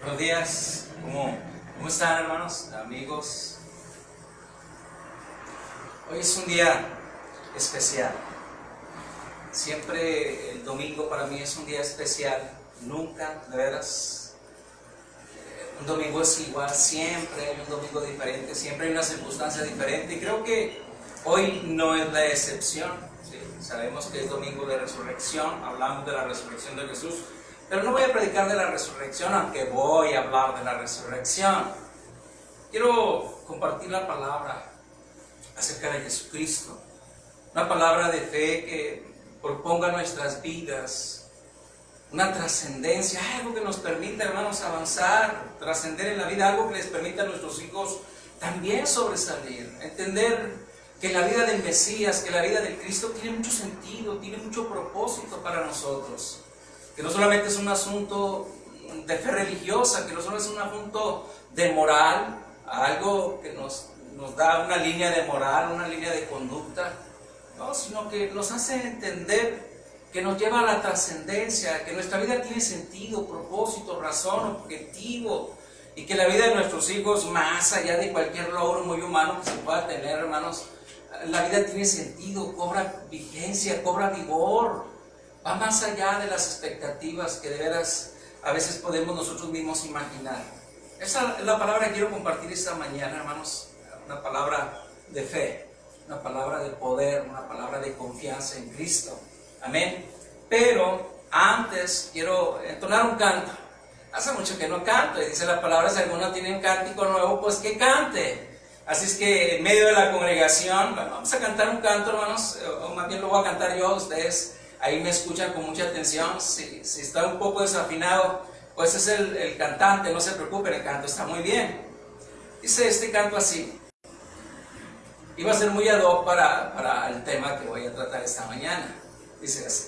Buenos días, ¿cómo están, hermanos, amigos? Hoy es un día especial. Siempre el domingo para mí es un día especial. Nunca, de veras, un domingo es igual. Siempre hay un domingo diferente, siempre hay una circunstancia diferente. Y creo que hoy no es la excepción. ¿Sí? Sabemos que es domingo de resurrección, hablamos de la resurrección de Jesús. Pero no voy a predicar de la resurrección, aunque voy a hablar de la resurrección. Quiero compartir la palabra acerca de Jesucristo. Una palabra de fe que proponga nuestras vidas una trascendencia, algo que nos permita, hermanos, avanzar, trascender en la vida, algo que les permita a nuestros hijos también sobresalir, entender que la vida del Mesías, que la vida del Cristo tiene mucho sentido, tiene mucho propósito para nosotros. Que no solamente es un asunto de fe religiosa, que no solo es un asunto de moral, algo que nos da una línea de moral, una línea de conducta, no, sino que nos hace entender que nos lleva a la trascendencia, que nuestra vida tiene sentido, propósito, razón, objetivo, y que la vida de nuestros hijos, más allá de cualquier logro muy humano que se pueda tener, hermanos, la vida tiene sentido, cobra vigencia, cobra vigor. Va más allá de las expectativas que de veras a veces podemos nosotros mismos imaginar. Esa es la palabra que quiero compartir esta mañana, hermanos. Una palabra de fe, una palabra de poder, una palabra de confianza en Cristo. Amén. Pero antes quiero entonar un canto. Hace mucho que no canto y dice la palabra, si alguno tiene un cántico nuevo, pues que cante. Así es que en medio de la congregación, bueno, vamos a cantar un canto, hermanos, o más bien lo voy a cantar yo, ustedes ahí me escuchan con mucha atención. Si está un poco desafinado, pues es el cantante, no se preocupen, el canto está muy bien. Dice este canto así. Iba a ser muy ad hoc para el tema que voy a tratar esta mañana. Dice así.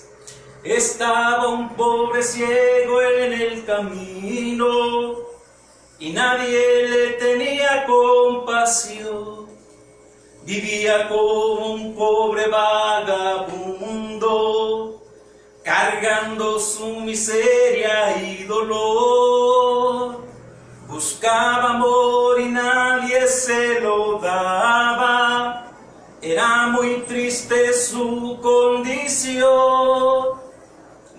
Estaba un pobre ciego en el camino y nadie le tenía compasión. Vivía como un pobre vagabundo, cargando su miseria y dolor. Buscaba amor y nadie se lo daba, era muy triste su condición.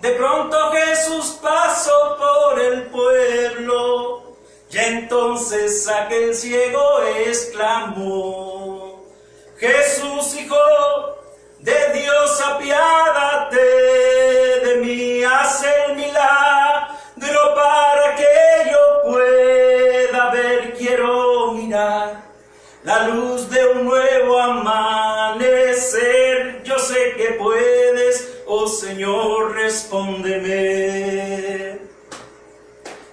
De pronto Jesús pasó por el pueblo, y entonces aquel ciego exclamó: Jesús, Hijo de Dios, apiádate de mí, haz el milagro para que yo pueda ver. Quiero mirar la luz de un nuevo amanecer. Yo sé que puedes, oh Señor, respóndeme.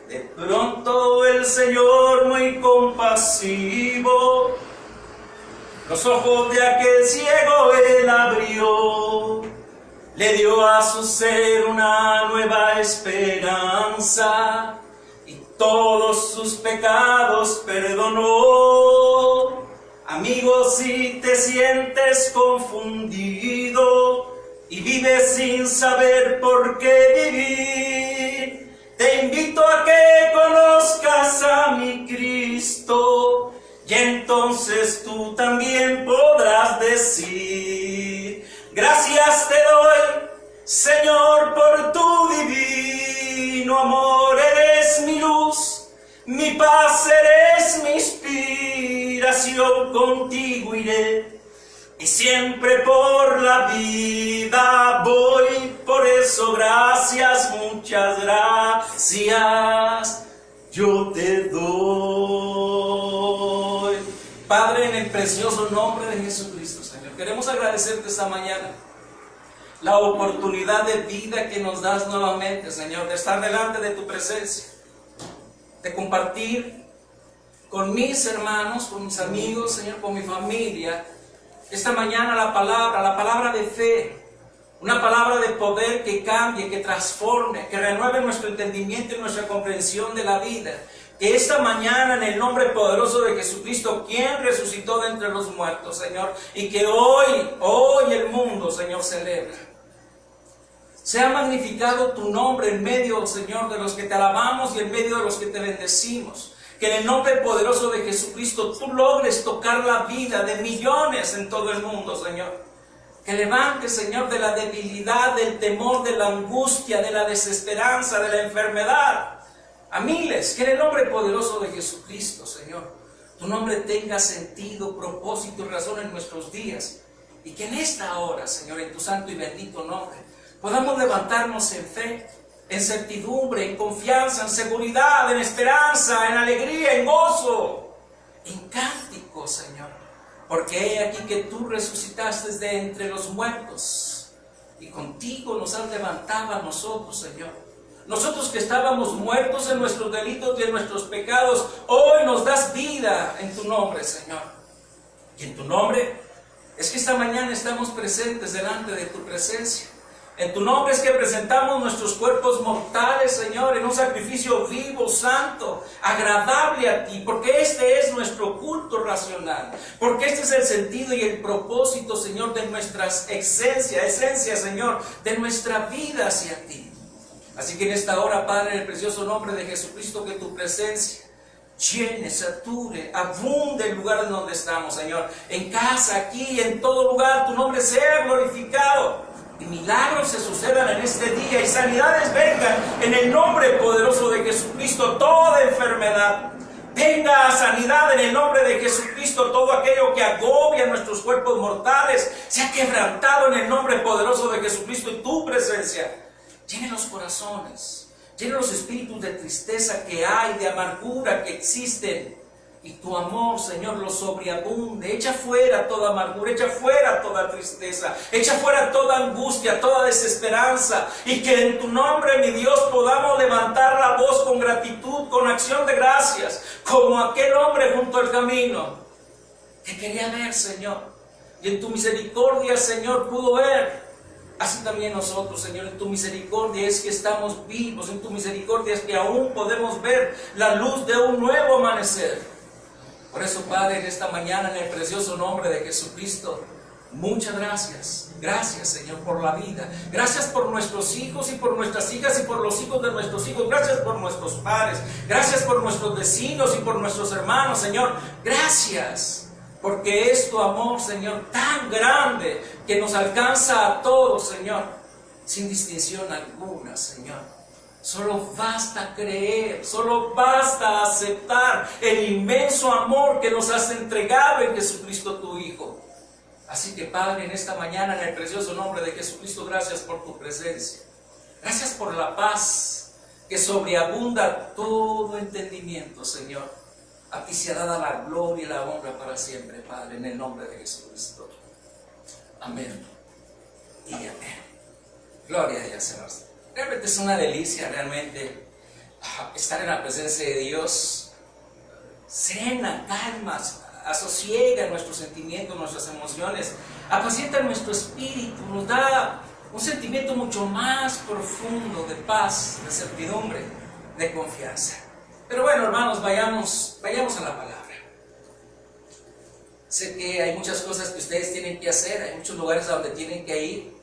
De pronto el Señor, muy compasivo, los ojos de aquel ciego él abrió, le dio a su ser una nueva esperanza y todos sus pecados perdonó. Amigo, si te sientes confundido y vives sin saber por qué vivir, te invito a que conozcas a mi Cristo. Y entonces tú también podrás decir: gracias te doy, Señor, por tu divino amor. Eres mi luz, mi paz, eres mi inspiración. Contigo iré y siempre por la vida voy. Por eso gracias, muchas gracias yo te doy. Padre, en el precioso nombre de Jesucristo, Señor, queremos agradecerte esta mañana la oportunidad de vida que nos das nuevamente, Señor, de estar delante de tu presencia, de compartir con mis hermanos, con mis amigos, Señor, con mi familia, esta mañana la palabra de fe, una palabra de poder que cambie, que transforme, que renueve nuestro entendimiento y nuestra comprensión de la vida. Que esta mañana, en el nombre poderoso de Jesucristo, quien resucitó de entre los muertos, Señor, y que hoy el mundo, Señor, celebra. Sea magnificado tu nombre en medio, Señor, de los que te alabamos y en medio de los que te bendecimos. Que en el nombre poderoso de Jesucristo tú logres tocar la vida de millones en todo el mundo, Señor. Que levantes, Señor, de la debilidad, del temor, de la angustia, de la desesperanza, de la enfermedad a miles. Que en el nombre poderoso de Jesucristo, Señor, tu nombre tenga sentido, propósito y razón en nuestros días. Y que en esta hora, Señor, en tu santo y bendito nombre, podamos levantarnos en fe, en certidumbre, en confianza, en seguridad, en esperanza, en alegría, en gozo, en cántico, Señor. Porque he aquí que tú resucitaste de entre los muertos y contigo nos has levantado a nosotros, Señor. Nosotros que estábamos muertos en nuestros delitos y en nuestros pecados, hoy nos das vida en tu nombre, Señor. Y en tu nombre es que esta mañana estamos presentes delante de tu presencia. En tu nombre es que presentamos nuestros cuerpos mortales, Señor, en un sacrificio vivo, santo, agradable a ti, porque este es nuestro culto racional, porque este es el sentido y el propósito, Señor, de nuestra esencia, Señor, de nuestra vida hacia ti. Así que en esta hora, Padre, en el precioso nombre de Jesucristo, que tu presencia llene, sature, abunde el lugar en donde estamos, Señor. En casa, aquí, en todo lugar, tu nombre sea glorificado. Y milagros se sucedan en este día y sanidades vengan en el nombre poderoso de Jesucristo. Toda enfermedad venga a sanidad en el nombre de Jesucristo. Todo aquello que agobia nuestros cuerpos mortales sea quebrantado en el nombre poderoso de Jesucristo. Y tu presencia llene los corazones, llene los espíritus de tristeza que hay, de amargura que existen. Y tu amor, Señor, lo sobreabunde. Echa fuera toda amargura, echa fuera toda tristeza, echa fuera toda angustia, toda desesperanza. Y que en tu nombre, mi Dios, podamos levantar la voz con gratitud, con acción de gracias, como aquel hombre junto al camino que quería ver, Señor. Y en tu misericordia, Señor, pudo ver. Así también nosotros, Señor, en tu misericordia es que estamos vivos, en tu misericordia es que aún podemos ver la luz de un nuevo amanecer. Por eso, Padre, en esta mañana, en el precioso nombre de Jesucristo, muchas gracias. Gracias, Señor, por la vida. Gracias por nuestros hijos y por nuestras hijas y por los hijos de nuestros hijos. Gracias por nuestros padres. Gracias por nuestros vecinos y por nuestros hermanos, Señor. Gracias, porque es tu amor, Señor, tan grande que nos alcanza a todos, Señor, sin distinción alguna, Señor. Solo basta creer, solo basta aceptar el inmenso amor que nos has entregado en Jesucristo tu Hijo. Así que, Padre, en esta mañana, en el precioso nombre de Jesucristo, gracias por tu presencia. Gracias por la paz que sobreabunda todo entendimiento, Señor. A ti sea dada la gloria y la honra para siempre, Padre, en el nombre de Jesucristo. Amén y amén. Gloria a Dios, Señor. Realmente es una delicia, realmente, estar en la presencia de Dios. Serena, calma, asosiega nuestros sentimientos, nuestras emociones, apacienta nuestro espíritu, nos da un sentimiento mucho más profundo de paz, de certidumbre, de confianza. Pero bueno, hermanos, vayamos a la palabra. Sé que hay muchas cosas que ustedes tienen que hacer, hay muchos lugares a donde tienen que ir.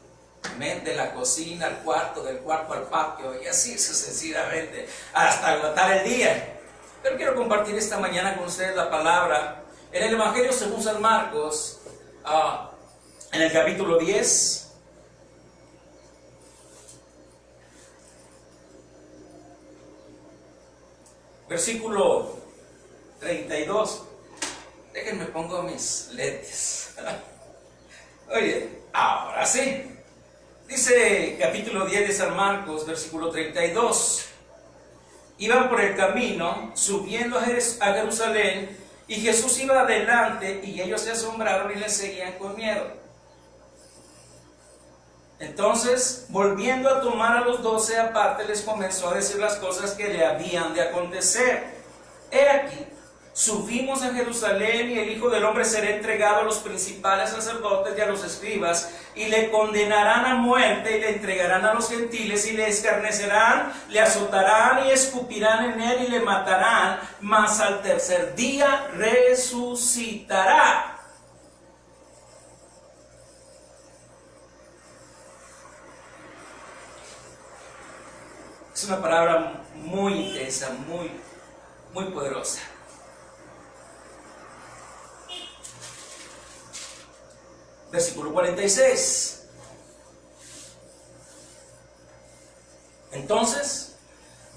De la cocina al cuarto, del cuarto al patio, y así sucesivamente, hasta agotar el día. Pero quiero compartir esta mañana con ustedes la palabra en el Evangelio según San Marcos, en el capítulo 10, versículo 32. Déjenme pongo mis lentes. Oye, ahora sí. Dice capítulo 10 de San Marcos, versículo 32. Iban por el camino, subiendo a Jerusalén, y Jesús iba adelante, y ellos se asombraron y le seguían con miedo. Entonces, volviendo a tomar a los 12 aparte, les comenzó a decir las cosas que le habían de acontecer. He aquí, subimos a Jerusalén y el Hijo del Hombre será entregado a los principales sacerdotes y a los escribas y le condenarán a muerte y le entregarán a los gentiles y le escarnecerán, le azotarán y escupirán en él y le matarán, mas al tercer día resucitará. Es una palabra muy intensa, muy poderosa. Versículo 46. Entonces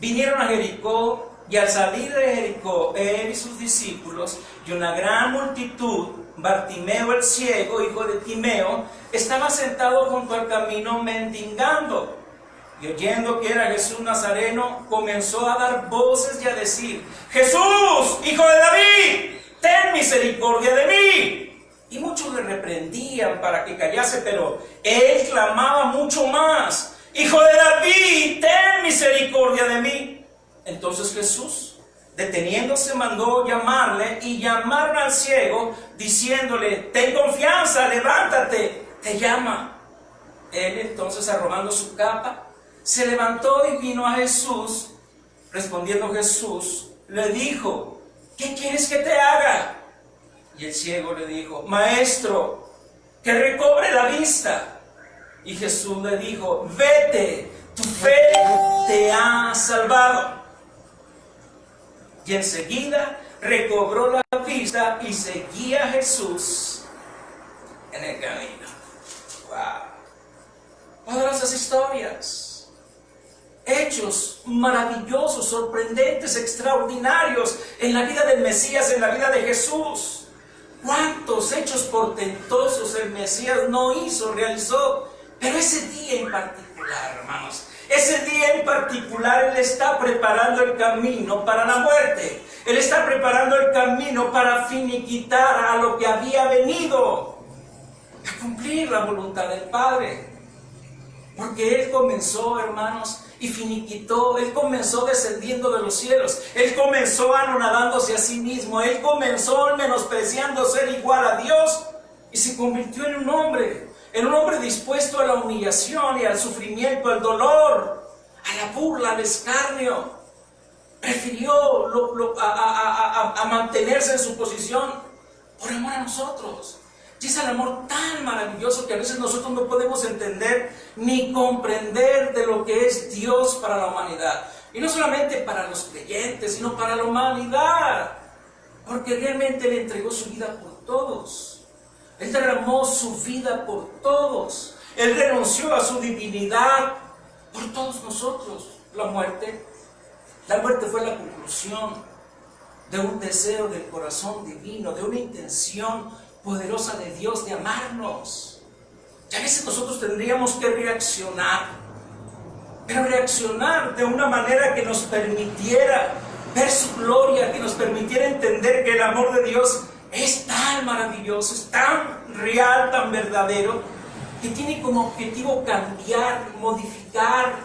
vinieron a Jericó, y al salir de Jericó, él y sus discípulos y una gran multitud, Bartimeo el ciego, hijo de Timeo, estaba sentado junto al camino mendigando. Y oyendo que era Jesús Nazareno, comenzó a dar voces y a decir: Jesús, hijo de David, ten misericordia de mí. Y muchos le reprendían para que callase, pero él clamaba mucho más: Hijo de David, ten misericordia de mí. Entonces Jesús, deteniéndose, mandó llamarle, y llamaron al ciego, diciéndole: ten confianza, levántate, te llama. Él entonces, arrojando su capa, se levantó y vino a Jesús. Respondiendo Jesús, le dijo: ¿qué quieres que te haga? Y el ciego le dijo: Maestro, que recobre la vista. Y Jesús le dijo: vete, tu fe te ha salvado. Y enseguida recobró la vista y seguía a Jesús en el camino. ¡Wow! Poderosas historias. Hechos maravillosos, sorprendentes, extraordinarios en la vida del Mesías, en la vida de Jesús. ¿Cuántos hechos portentosos el Mesías no hizo, realizó? Pero ese día en particular, hermanos, ese día en particular, Él está preparando el camino para la muerte. Él está preparando el camino para finiquitar a lo que había venido, a cumplir la voluntad del Padre. Porque Él comenzó, hermanos, y finiquitó. Él comenzó descendiendo de los cielos. Él comenzó anonadándose a sí mismo. Él comenzó menospreciando ser igual a Dios, y se convirtió en un hombre dispuesto a la humillación y al sufrimiento, al dolor, a la burla, al escarnio. Prefirió a mantenerse en su posición por amor a nosotros. Y es el amor tan maravilloso que a veces nosotros no podemos entender ni comprender de lo que es Dios para la humanidad. Y no solamente para los creyentes, sino para la humanidad. Porque realmente Él entregó su vida por todos. Él derramó su vida por todos. Él renunció a su divinidad por todos nosotros. La muerte fue la conclusión de un deseo del corazón divino, de una intención poderosa de Dios de amarnos. Y a veces nosotros tendríamos que reaccionar, pero reaccionar de una manera que nos permitiera ver su gloria, que nos permitiera entender que el amor de Dios es tan maravilloso, es tan real, tan verdadero, que tiene como objetivo cambiar, modificar,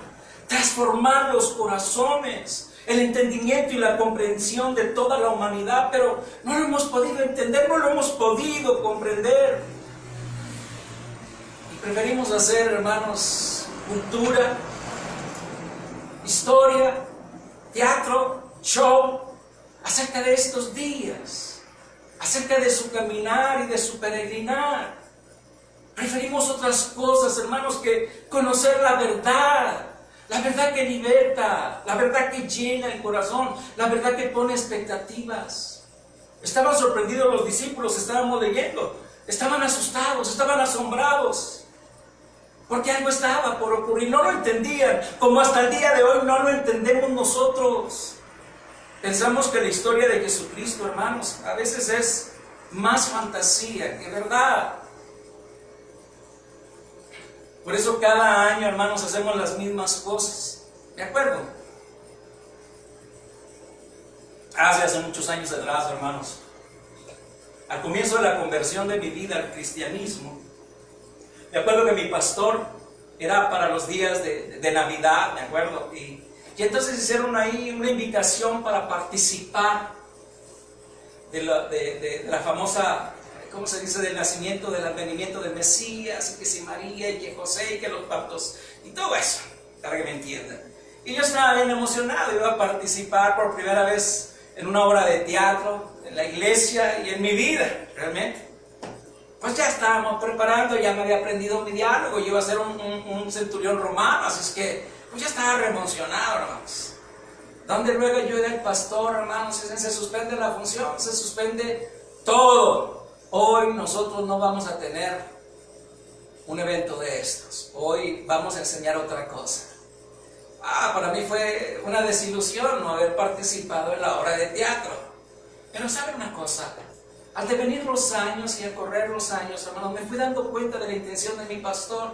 transformar los corazones, el entendimiento y la comprensión de toda la humanidad. Pero no lo hemos podido entender, no lo hemos podido comprender. Y preferimos hacer, hermanos, cultura, historia, teatro, show, acerca de estos días, acerca de su caminar y de su peregrinar. Preferimos otras cosas, hermanos, que conocer la verdad que liberta, la verdad que llena el corazón, la verdad que pone expectativas. Estaban sorprendidos los discípulos, estábamos leyendo, estaban asustados, estaban asombrados, porque algo estaba por ocurrir, no lo entendían, como hasta el día de hoy no lo entendemos nosotros. Pensamos que la historia de Jesucristo, hermanos, a veces es más fantasía que verdad. Por eso cada año, hermanos, hacemos las mismas cosas. ¿De acuerdo? Hace muchos años atrás, hermanos, al comienzo de la conversión de mi vida al cristianismo, me acuerdo que mi pastor era para los días de Navidad, me acuerdo, y entonces hicieron ahí una invitación para participar de la famosa, ¿cómo se dice?, del nacimiento, del advenimiento del Mesías, y que si María, y que José, y que los partos, y todo eso, para que me entiendan. Y yo estaba bien emocionado, iba a participar por primera vez en una obra de teatro, en la iglesia y en mi vida, realmente. Pues ya estábamos preparando, ya me había aprendido mi diálogo, yo iba a ser un centurión romano, así es que pues ya estaba remocionado, hermanos. Donde luego ayuda el pastor, hermanos, se suspende la función, se suspende todo. Hoy nosotros no vamos a tener un evento de estos. Hoy vamos a enseñar otra cosa. Para mí fue una desilusión no haber participado en la obra de teatro. Pero ¿sabe una cosa? Al devenir los años y al correr los años, hermanos, me fui dando cuenta de la intención de mi pastor.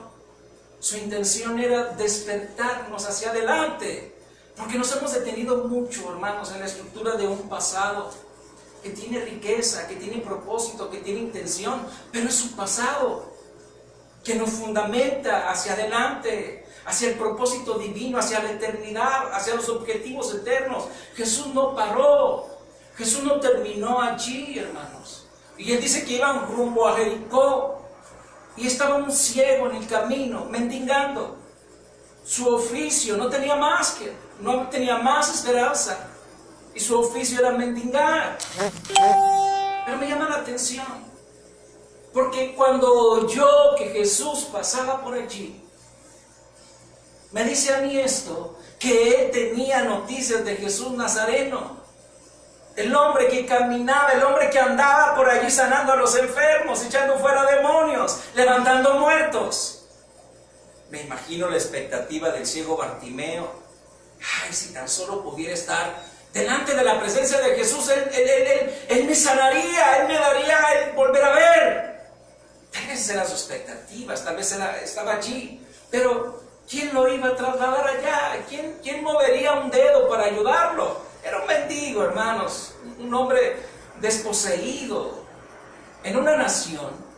Su intención era despertarnos hacia adelante. Porque nos hemos detenido mucho, hermanos, en la estructura de un pasado que tiene riqueza, que tiene propósito, que tiene intención, pero es un pasado que nos fundamenta hacia adelante, hacia el propósito divino, hacia la eternidad, hacia los objetivos eternos. Jesús no paró, Jesús no terminó allí, hermanos. Y él dice que iban rumbo a Jericó y estaba un ciego en el camino, mendigando. Su oficio no tenía más esperanza, y su oficio era mendigar. Pero me llama la atención, porque cuando oyó que Jesús pasaba por allí, me dice a mí esto, que él tenía noticias de Jesús Nazareno, el hombre que caminaba, el hombre que andaba por allí sanando a los enfermos, echando fuera demonios, levantando muertos. Me imagino la expectativa del ciego Bartimeo. Ay, si tan solo pudiera estar delante de la presencia de Jesús, él me sanaría, él me daría el volver a ver. Tal vez eran sus expectativas, tal vez estaba allí, pero ¿quién lo iba a trasladar allá? ¿Quién movería un dedo para ayudarlo? Era un mendigo, hermanos, un hombre desposeído, en una nación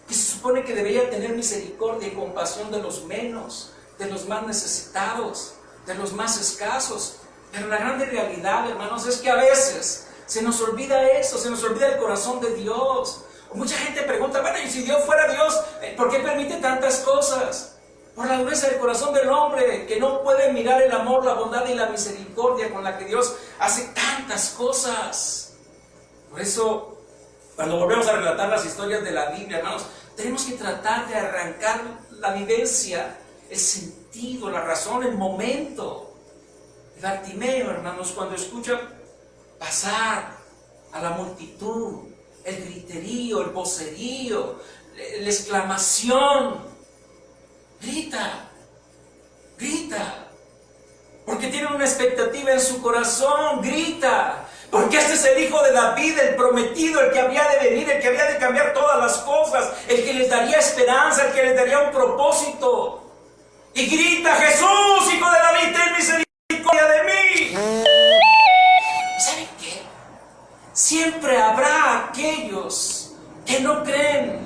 que se supone que debería tener misericordia y compasión de los menos, de los más necesitados, de los más escasos. Pero la grande realidad, hermanos, es que a veces se nos olvida eso, se nos olvida el corazón de Dios. Mucha gente pregunta, bueno, y si Dios fuera Dios, ¿por qué permite tantas cosas? Por la dureza del corazón del hombre, que no puede mirar el amor, la bondad y la misericordia con la que Dios hace tantas cosas. Por eso, cuando volvemos a relatar las historias de la Biblia, hermanos, tenemos que tratar de arrancar la vivencia, el sentido, la razón, el momento. Bartimeo, hermanos, cuando escucha pasar a la multitud, el griterío, el vocerío, la exclamación, grita, porque tiene una expectativa en su corazón, grita, porque este es el hijo de David, el prometido, el que había de venir, el que había de cambiar todas las cosas, el que les daría esperanza, el que les daría un propósito. Y grita, Jesús, hijo de David, ten misericordia de mí. ¿Saben qué? Siempre habrá aquellos que no creen,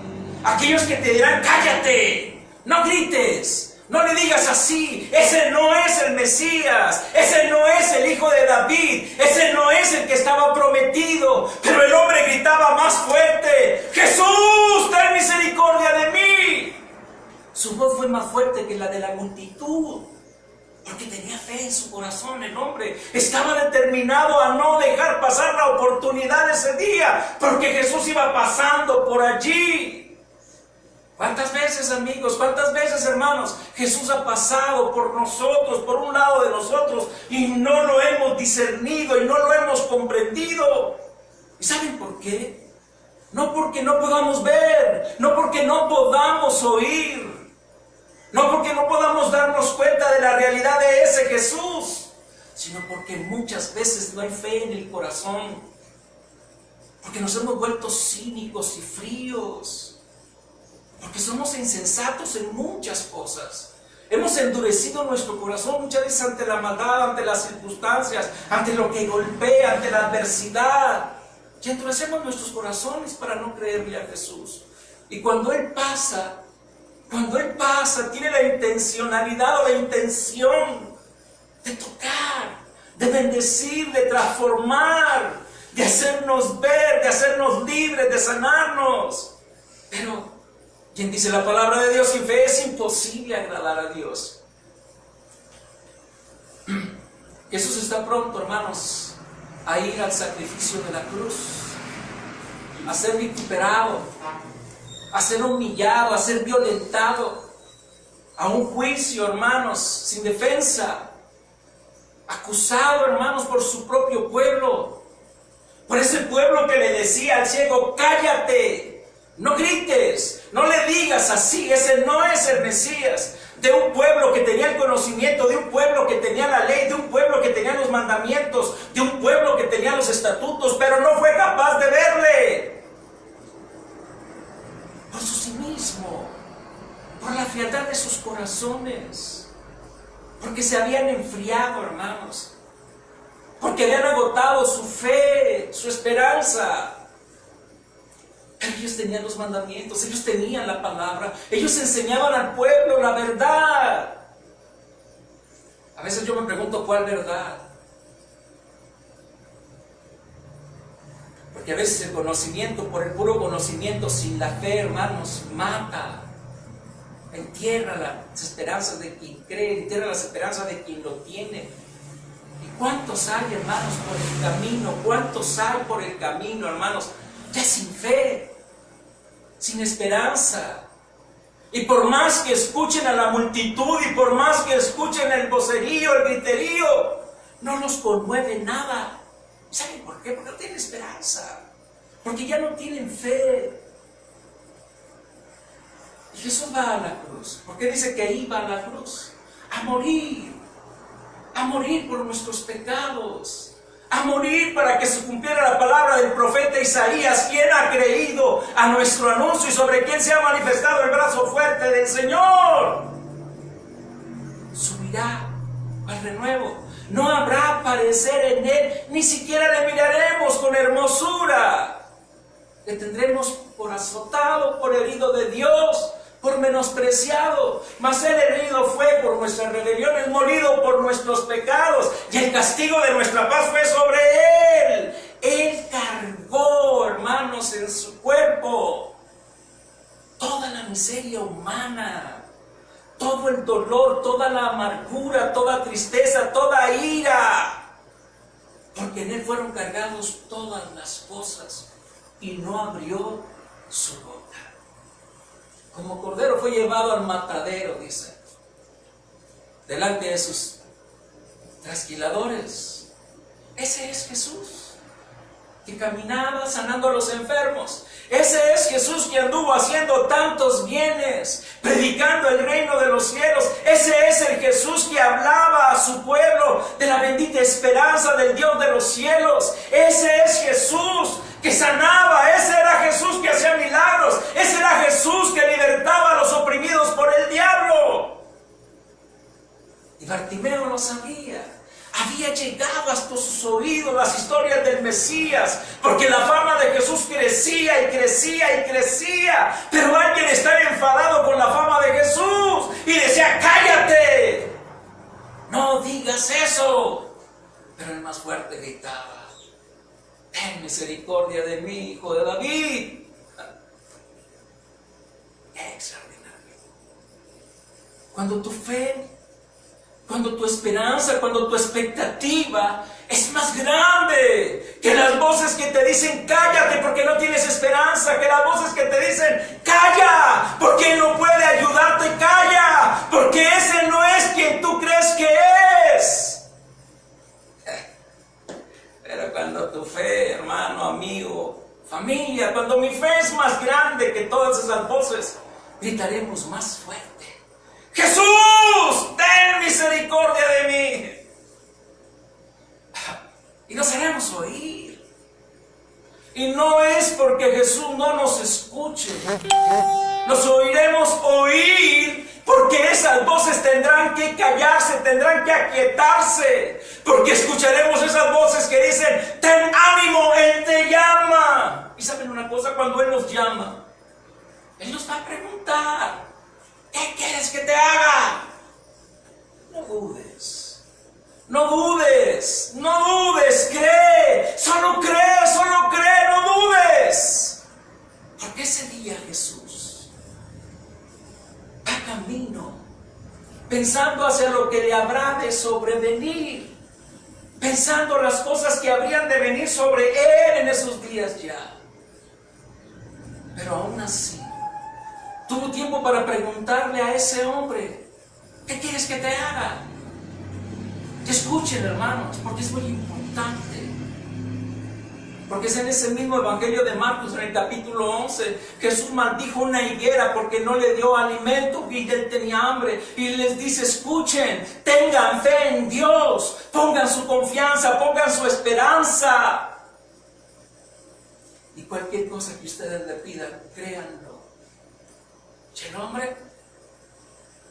aquellos que te dirán, cállate, no grites. No le digas así, ese no es el Mesías, ese no es el hijo de David, ese no es el que estaba prometido. Pero el hombre gritaba más fuerte, Jesús, ten misericordia de mí. Su voz fue más fuerte que la de la multitud, porque tenía fe en su corazón. El hombre estaba determinado a no dejar pasar la oportunidad de ese día, porque Jesús iba pasando por allí. ¿Cuántas veces, amigos, cuántas veces, hermanos, Jesús ha pasado por nosotros, por un lado de nosotros, y no lo hemos discernido y no lo hemos comprendido? ¿Y saben por qué? No porque no podamos ver, no porque no podamos oír, no porque no podamos darnos cuenta de la realidad de ese Jesús, sino porque muchas veces no hay fe en el corazón, porque nos hemos vuelto cínicos y fríos, porque somos insensatos en muchas cosas. Hemos endurecido nuestro corazón muchas veces ante la maldad, ante las circunstancias, ante lo que golpea, ante la adversidad. Y endurecemos nuestros corazones para no creerle a Jesús. Y cuando Él pasa, tiene la intencionalidad o la intención de tocar, de bendecir, de transformar, de hacernos ver, de hacernos libres, de sanarnos. Pero quien dice la palabra de Dios sin fe es imposible agradar a Dios. Jesús está pronto, hermanos, a ir al sacrificio de la cruz, a ser vituperado, a ser humillado, a ser violentado. a un juicio, hermanos, sin defensa, acusado, hermanos, por su propio pueblo, por ese pueblo que le decía al ciego: cállate, no grites, no le digas así, ese no es el Mesías. De un pueblo que tenía el conocimiento, de un pueblo que tenía la ley, de un pueblo que tenía los mandamientos, de un pueblo que tenía los estatutos, pero no fue capaz de verle por su cinismo, por la frialdad de sus corazones, porque se habían enfriado, hermanos, porque habían agotado su fe, su esperanza. Pero ellos tenían los mandamientos, ellos tenían la palabra, ellos enseñaban al pueblo la verdad. A veces yo me pregunto, ¿cuál verdad? Porque a veces el conocimiento, por el puro conocimiento, sin la fe, hermanos, mata, entierra las esperanzas de quien cree, entierra las esperanzas de quien lo tiene. ¿Y cuántos hay, hermanos, por el camino? ¿Cuántos hay por el camino, hermanos, ya sin fe, sin esperanza? Y por más que escuchen a la multitud, y por más que escuchen el vocerío, el griterío, no los conmueve nada. ¿Saben por qué? Porque no tienen esperanza, porque ya no tienen fe. Y Jesús va a la cruz. ¿Por qué dice que iba a la cruz? A morir por nuestros pecados, a morir para que se cumpliera la palabra del profeta Isaías: quien ha creído a nuestro anuncio y sobre quien se ha manifestado el brazo fuerte del Señor. Subirá al renuevo, no habrá parecer en él, ni siquiera le miraremos con hermosura. Le tendremos por azotado, por herido de Dios, por menospreciado, mas él herido fue por nuestras rebeliones, molido por nuestros pecados, y el castigo de nuestra paz fue sobre él. Él cargó, hermanos, en su cuerpo toda la miseria humana, todo el dolor, toda la amargura, toda tristeza, toda ira, porque en él fueron cargados todas las cosas, y no abrió su boca. Como cordero fue llevado al matadero, dice, delante de sus trasquiladores. Ese es Jesús, que caminaba sanando a los enfermos. Ese es Jesús que anduvo haciendo tantos bienes, predicando el reino de los cielos. Ese es el Jesús que hablaba a su pueblo de la bendita esperanza del Dios de los cielos. Ese es Jesús que sanaba, ese era Jesús que hacía milagros, ese era Jesús que libertaba a los oprimidos por el diablo. Y Bartimeo lo sabía. Había llegado hasta sus oídos las historias del Mesías, porque la fama de Jesús crecía y crecía y crecía. Pero alguien estaba enfadado con la fama de Jesús y decía: cállate, no digas eso. Pero el más fuerte gritaba: ten misericordia de mí, hijo de David. ¡Qué extraordinario! Cuando tu fe, cuando tu esperanza, cuando tu expectativa es más grande que las voces que te dicen cállate porque no tienes esperanza, que las voces que te dicen calla porque Él no puede ayudarte, calla porque ese no es quien tú crees que es. Pero cuando tu fe, hermano, amigo, familia, cuando mi fe es más grande que todas esas voces, gritaremos más fuerte: ¡Jesús, ten misericordia de mí! Y nos haremos oír. Y no es porque Jesús no nos escuche. Nos oiremos oír porque esas voces tendrán que callarse, tendrán que aquietarse. Porque escucharemos esas voces que dicen: ten ánimo, Él te llama. Y saben una cosa, cuando Él nos llama, Él nos va a preguntar: ¿qué quieres que te haga? No dudes, no dudes, no dudes, cree, solo cree, no dudes. Porque ese día Jesús va camino, pensando hacia lo que le habrá de sobrevenir, pensando las cosas que habrían de venir sobre Él en esos días ya. Pero aún así, tuvo tiempo para preguntarle a ese hombre: ¿Qué quieres que te haga? Escuchen, hermanos, porque es muy importante. Porque es en ese mismo Evangelio de Marcos, en el capítulo 11, Jesús maldijo una higuera porque no le dio alimento y él tenía hambre. Y les dice, escuchen, tengan fe en Dios, pongan su confianza, pongan su esperanza. Y cualquier cosa que ustedes le pidan, créanlo. Y el hombre,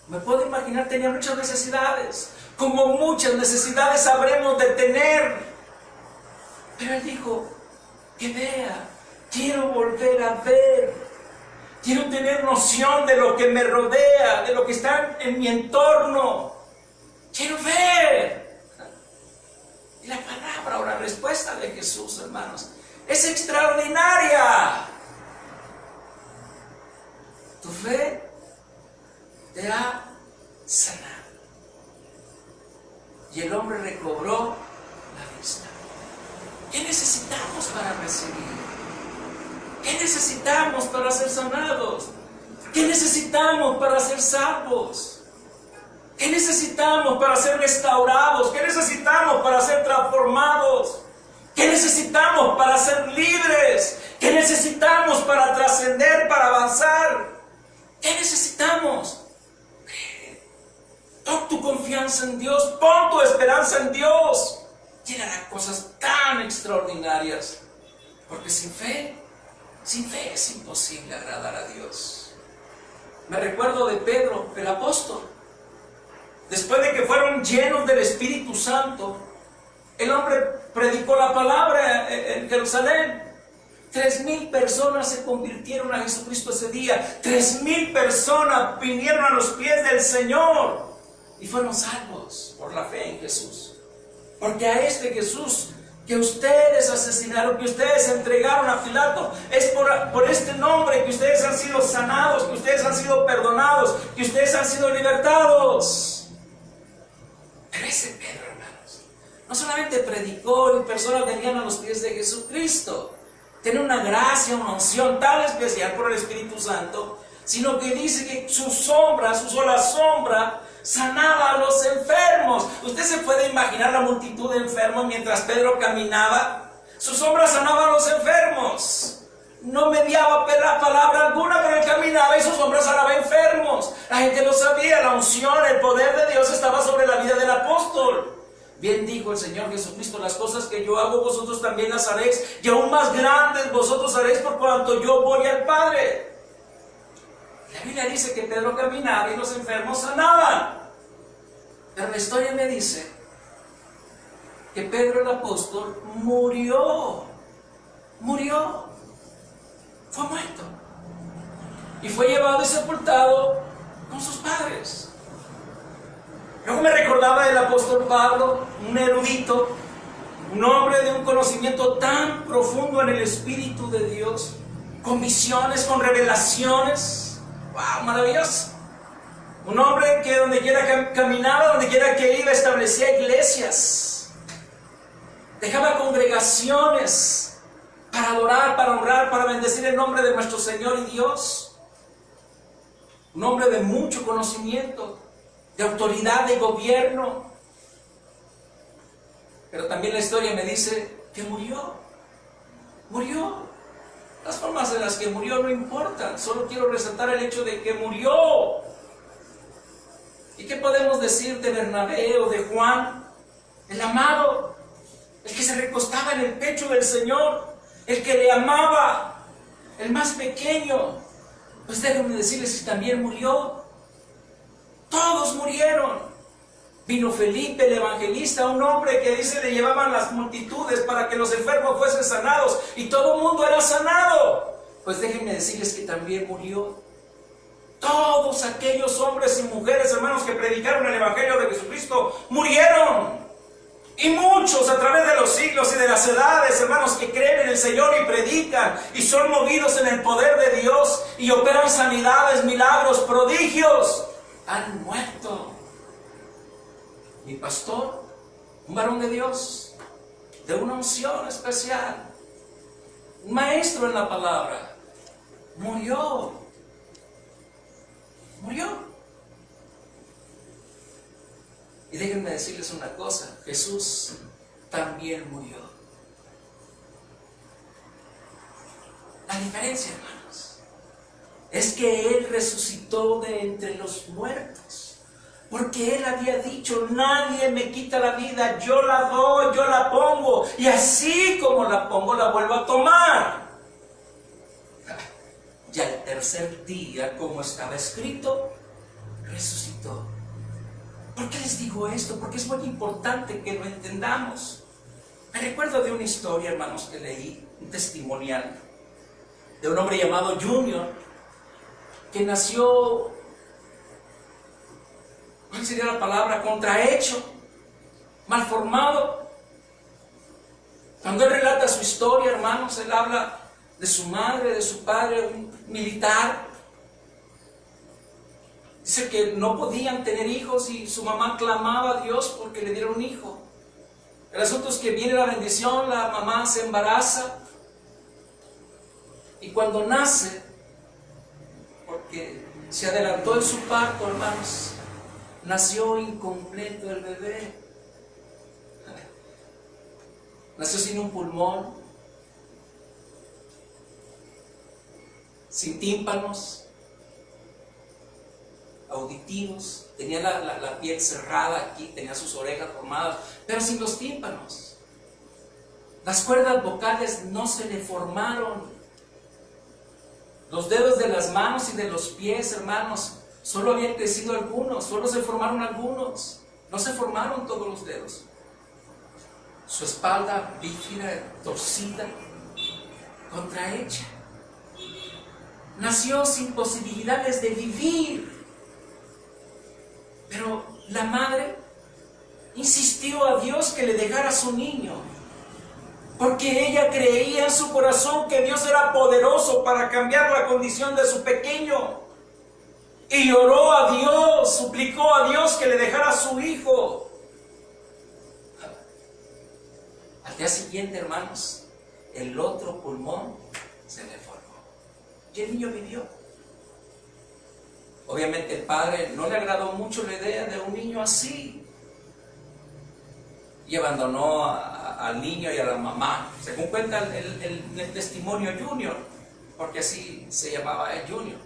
me puedo imaginar, tenía muchas necesidades. Como muchas necesidades habremos de tener. Pero él dijo, que vea, quiero volver a ver, quiero tener noción de lo que me rodea, de lo que está en mi entorno, quiero ver. Y la palabra o la respuesta de Jesús, hermanos, es extraordinaria. Tu fe te ha sanado. Y el hombre recobró la vista. ¿Qué necesitamos para recibir? ¿Qué necesitamos para ser sanados? ¿Qué necesitamos para ser salvos? ¿Qué necesitamos para ser restaurados? ¿Qué necesitamos para ser transformados? ¿Qué necesitamos para ser libres? ¿Qué necesitamos para trascender, para avanzar? ¿Qué necesitamos? Pon tu confianza en Dios, pon tu esperanza en Dios. Y Él hará cosas tan extraordinarias. Porque sin fe es imposible agradar a Dios. Me recuerdo de Pedro, el apóstol. Después de que fueron llenos del Espíritu Santo, el hombre predicó la palabra en Jerusalén. 3,000 personas se convirtieron a Jesucristo ese día. 3,000 personas vinieron a los pies del Señor y fueron salvos por la fe en Jesús. Porque a este Jesús que ustedes asesinaron, que ustedes entregaron a Pilato, es por este nombre que ustedes han sido sanados, que ustedes han sido perdonados, que ustedes han sido libertados. Pero ese Pedro, hermanos, no solamente predicó y personas venían a los pies de Jesucristo, tiene una gracia, una unción tan especial por el Espíritu Santo, sino que dice que su sola sombra, sanaba a los enfermos. Usted se puede imaginar la multitud de enfermos mientras Pedro caminaba. Su sombra sanaba a los enfermos. No mediaba palabra alguna, pero él caminaba y su sombra sanaba enfermos. La gente lo sabía, la unción, el poder de Dios estaba sobre la vida del apóstol. Bien dijo el Señor Jesucristo, las cosas que yo hago vosotros también las haréis, y aún más grandes vosotros haréis por cuanto yo voy al Padre. La Biblia dice que Pedro caminaba y los enfermos sanaban. Pero la historia me dice que Pedro el apóstol murió. Fue muerto. Y fue llevado y sepultado con sus padres. Luego me recordaba del apóstol Pablo, un erudito, un hombre de un conocimiento tan profundo en el Espíritu de Dios, con visiones, con revelaciones. ¡Wow! Maravilloso. Un hombre que donde quiera que caminaba, donde quiera que iba, establecía iglesias. Dejaba congregaciones para adorar, para honrar, para bendecir el nombre de nuestro Señor y Dios. Un hombre de mucho conocimiento, de autoridad, de gobierno. Pero también la historia me dice que murió. Las formas en las que murió no importan, solo quiero resaltar el hecho de que murió. ¿Y qué podemos decir de Bernabé o de Juan? El amado, el que se recostaba en el pecho del Señor, el que le amaba, el más pequeño. Pues déjenme decirles que también murió. Todos murieron. Vino Felipe el evangelista, un hombre que dice le llevaban las multitudes para que los enfermos fuesen sanados y todo el mundo era sanado. Pues déjenme decirles que también murió. Todos aquellos hombres y mujeres, hermanos, que predicaron el evangelio de Jesucristo murieron. Y muchos a través de los siglos y de las edades, hermanos, que creen en el Señor y predican y son movidos en el poder de Dios y operan sanidades, milagros, prodigios, han muerto. Mi pastor, un varón de Dios, de una unción especial, un maestro en la palabra, murió. Y déjenme decirles una cosa, Jesús también murió. La diferencia, hermanos, es que Él resucitó de entre los muertos. Porque Él había dicho, nadie me quita la vida, yo la doy, yo la pongo. Y así como la pongo, la vuelvo a tomar. Y al tercer día, como estaba escrito, resucitó. ¿Por qué les digo esto? Porque es muy importante que lo entendamos. Me recuerdo de una historia, hermanos, que leí, un testimonial, de un hombre llamado Junior, que nació, ¿cuál sería la palabra? Contrahecho, malformado. Cuando él relata su historia, hermanos, él habla de su madre, de su padre, un militar. Dice que no podían tener hijos y su mamá clamaba a Dios porque le diera un hijo. El asunto es que viene la bendición, la mamá se embaraza y cuando nace, porque se adelantó en su parto, hermanos, nació incompleto el bebé. Nació sin un pulmón, sin tímpanos auditivos, tenía la piel cerrada aquí, tenía sus orejas formadas, pero sin los tímpanos. Las cuerdas vocales no se le formaron. Los dedos de las manos y de los pies, hermanos, solo habían crecido algunos, solo se formaron algunos, no se formaron todos los dedos. Su espalda bífida, torcida, contrahecha. Nació sin posibilidades de vivir. Pero la madre insistió a Dios que le dejara a su niño, porque ella creía en su corazón que Dios era poderoso para cambiar la condición de su pequeño. Y oró a Dios, suplicó a Dios que le dejara a su hijo. Al día siguiente, hermanos, el otro pulmón se le formó y el niño vivió. Obviamente el padre no le agradó mucho la idea de un niño así y abandonó al niño y a la mamá, según cuenta el testimonio Junior, porque así se llamaba el Junior.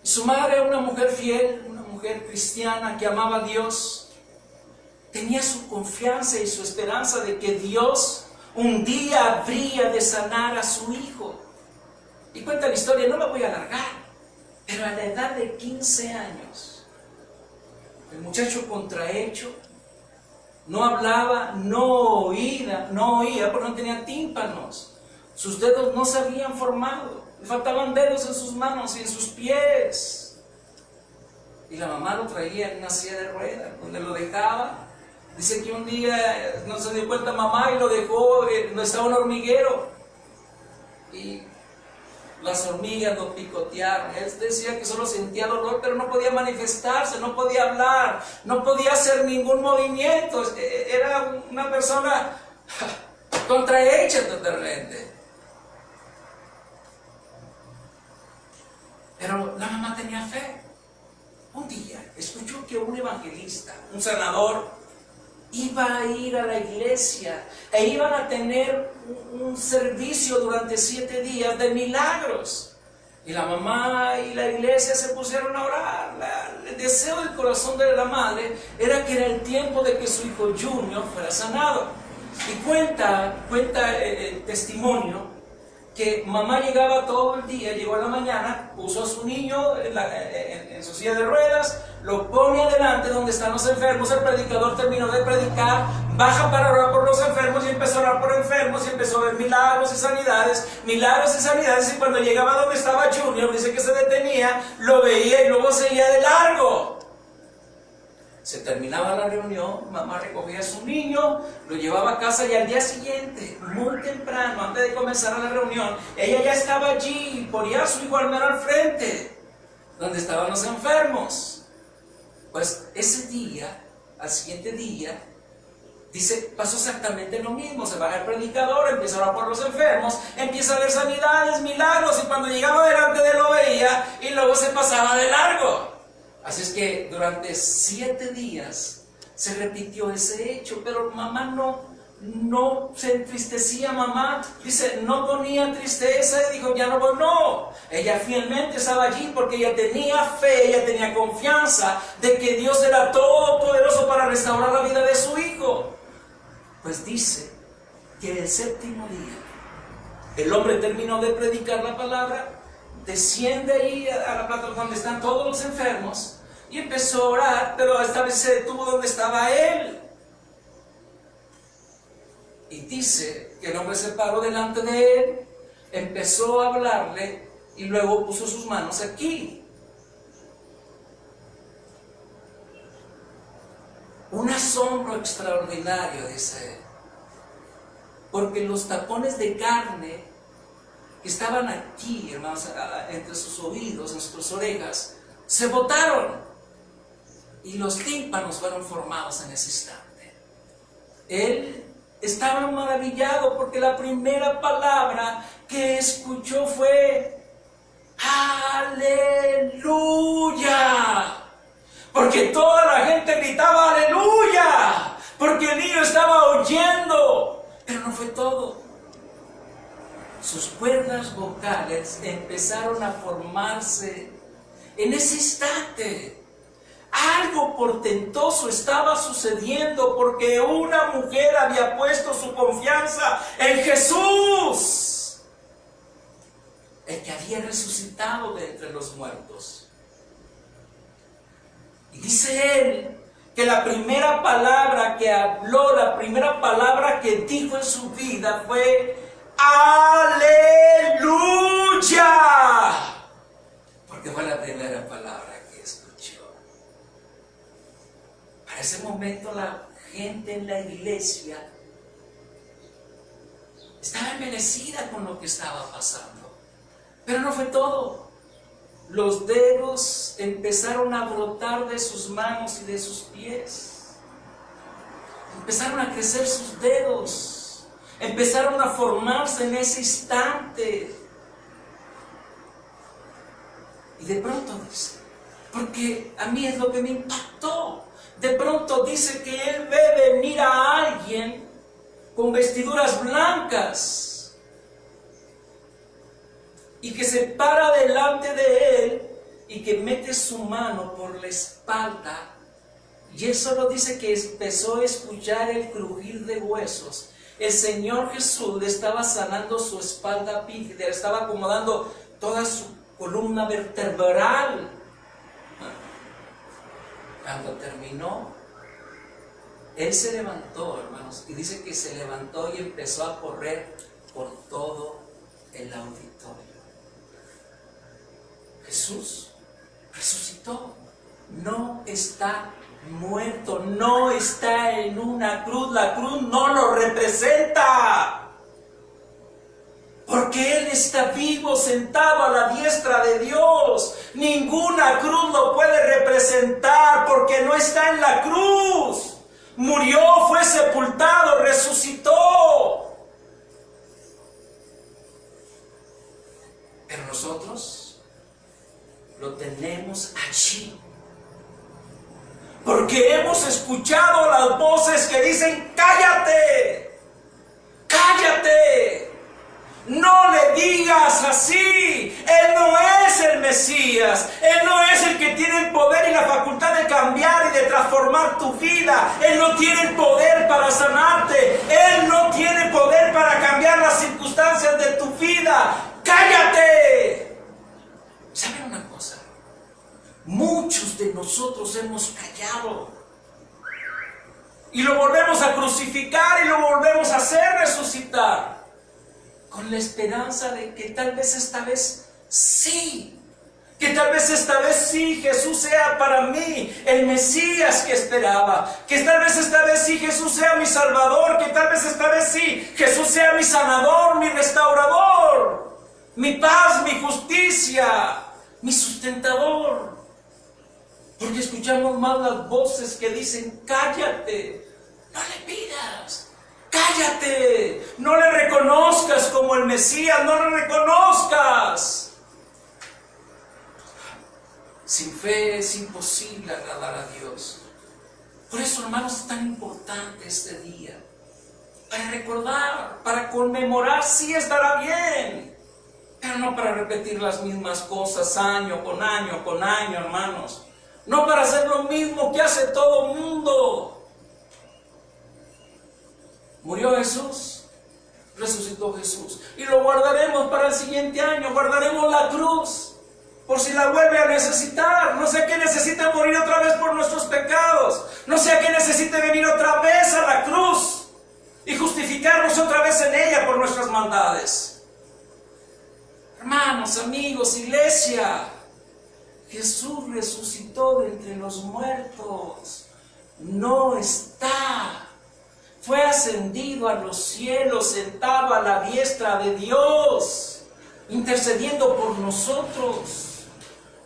Su madre, una mujer fiel, una mujer cristiana que amaba a Dios, tenía su confianza y su esperanza de que Dios un día habría de sanar a su hijo. Y cuenta la historia, no me voy a alargar, pero a la edad de 15 años, el muchacho contrahecho, no hablaba, no oía, porque no tenía tímpanos. Sus dedos no se habían formado, le faltaban dedos en sus manos y en sus pies. Y la mamá lo traía en una silla de ruedas, donde lo dejaba. Dice que un día no se dio cuenta mamá y lo dejó, no estaba un hormiguero. Y las hormigas lo picotearon. Él decía que solo sentía dolor, pero no podía manifestarse, no podía hablar, no podía hacer ningún movimiento. Era una persona contrahecha totalmente. Pero la mamá tenía fe. Un día escuchó que un evangelista, un sanador, iba a ir a la iglesia e iban a tener un servicio durante 7 días de milagros. Y la mamá y la iglesia se pusieron a orar. El deseo del corazón de la madre era que era el tiempo de que su hijo Junior fuera sanado. Y cuenta el testimonio que mamá llegaba todo el día, llegó a la mañana, puso a su niño en su silla de ruedas, lo pone adelante donde están los enfermos, el predicador terminó de predicar, baja para orar por los enfermos y empezó a orar por enfermos y empezó a ver milagros y sanidades, y cuando llegaba donde estaba Junior, dice que se detenía, lo veía y luego seguía de largo. Se terminaba la reunión, mamá recogía a su niño, lo llevaba a casa y al día siguiente, muy temprano, antes de comenzar la reunión, ella ya estaba allí, ponía a su hijo al frente, donde estaban los enfermos. Pues ese día, al siguiente día, dice, pasó exactamente lo mismo. Se baja el predicador, empieza a orar por los enfermos, empieza a ver sanidades, milagros, y cuando llegaba delante de él lo veía y luego se pasaba de largo. Así es que durante 7 días se repitió ese hecho, pero mamá no se entristecía. Mamá, dice, no ponía tristeza y dijo, ya no voy. No, ella fielmente estaba allí porque ella tenía fe, ella tenía confianza de que Dios era todopoderoso para restaurar la vida de su hijo. Pues dice que el 7º día el hombre terminó de predicar la palabra, desciende ahí a la plataforma donde están todos los enfermos y empezó a orar, pero esta vez se detuvo donde estaba él. Y dice que el hombre se paró delante de él, empezó a hablarle y luego puso sus manos aquí. Un asombro extraordinario, dice él, porque los tapones de carne que estaban aquí, hermanos, entre sus oídos, en sus orejas, se botaron y los tímpanos fueron formados en ese instante. Él estaba maravillado porque la primera palabra que escuchó fue ¡Aleluya! Porque toda la gente gritaba ¡Aleluya! Porque el niño estaba oyendo. Pero no fue todo. Sus cuerdas vocales empezaron a formarse en ese instante. Algo portentoso estaba sucediendo porque una mujer había puesto su confianza en Jesús, el que había resucitado de entre los muertos. Y dice él que la primera palabra que habló, la primera palabra que dijo en su vida fue ¡Aleluya! Porque fue la primera palabra que escuchó. Para ese momento la gente en la iglesia estaba embelesida con lo que estaba pasando. Pero no fue todo. Los dedos empezaron a brotar de sus manos y de sus pies. Empezaron a crecer sus dedos. Empezaron a formarse en ese instante. Y de pronto dice, porque a mí es lo que me impactó. De pronto dice que él ve venir a alguien con vestiduras blancas y que se para delante de él y que mete su mano por la espalda. Y él solo dice que empezó a escuchar el crujir de huesos. El Señor Jesús le estaba sanando su espalda bífida, le estaba acomodando toda su columna vertebral. Cuando terminó, él se levantó, hermanos, y dice que se levantó y empezó a correr por todo el auditorio. Jesús resucitó, no está muerto, no está en una cruz, la cruz no lo representa. Porque Él está vivo, sentado a la diestra de Dios. Ninguna cruz lo puede representar porque no está en la cruz. Murió, fue sepultado, resucitó. Pero nosotros lo tenemos allí. Porque hemos escuchado las voces que dicen, ¡cállate! ¡Cállate! No le digas así. Él no es el Mesías. Él no es el que tiene el poder y la facultad de cambiar y de transformar tu vida. Él no tiene el poder para sanarte. Él no tiene poder para cambiar las circunstancias de tu vida. ¡Cállate! ¿Saben una cosa? Muchos de nosotros hemos callado. Y lo volvemos a crucificar y lo volvemos a hacer resucitar. Con la esperanza de que tal vez esta vez sí, que tal vez esta vez sí Jesús sea para mí el Mesías que esperaba, que tal vez esta vez sí Jesús sea mi Salvador, que tal vez esta vez sí Jesús sea mi sanador, mi restaurador, mi paz, mi justicia, mi sustentador. Porque escuchamos más las voces que dicen, cállate, no le pidas. Cállate, no le reconozcas como el Mesías, no le reconozcas. Sin fe es imposible agradar a Dios. Por eso, hermanos, es tan importante este día. Para recordar, para conmemorar, sí estará bien. Pero no para repetir las mismas cosas año con año con año, hermanos. No para hacer lo mismo que hace todo el mundo. Murió Jesús, resucitó Jesús. Y lo guardaremos para el siguiente año. Guardaremos la cruz, por si la vuelve a necesitar. No sé qué necesita morir otra vez por nuestros pecados. No sé qué necesite venir otra vez a la cruz y justificarnos otra vez en ella por nuestras maldades. Hermanos, amigos, iglesia, Jesús resucitó de entre los muertos. No está. Fue ascendido a los cielos, sentado a la diestra de Dios, intercediendo por nosotros,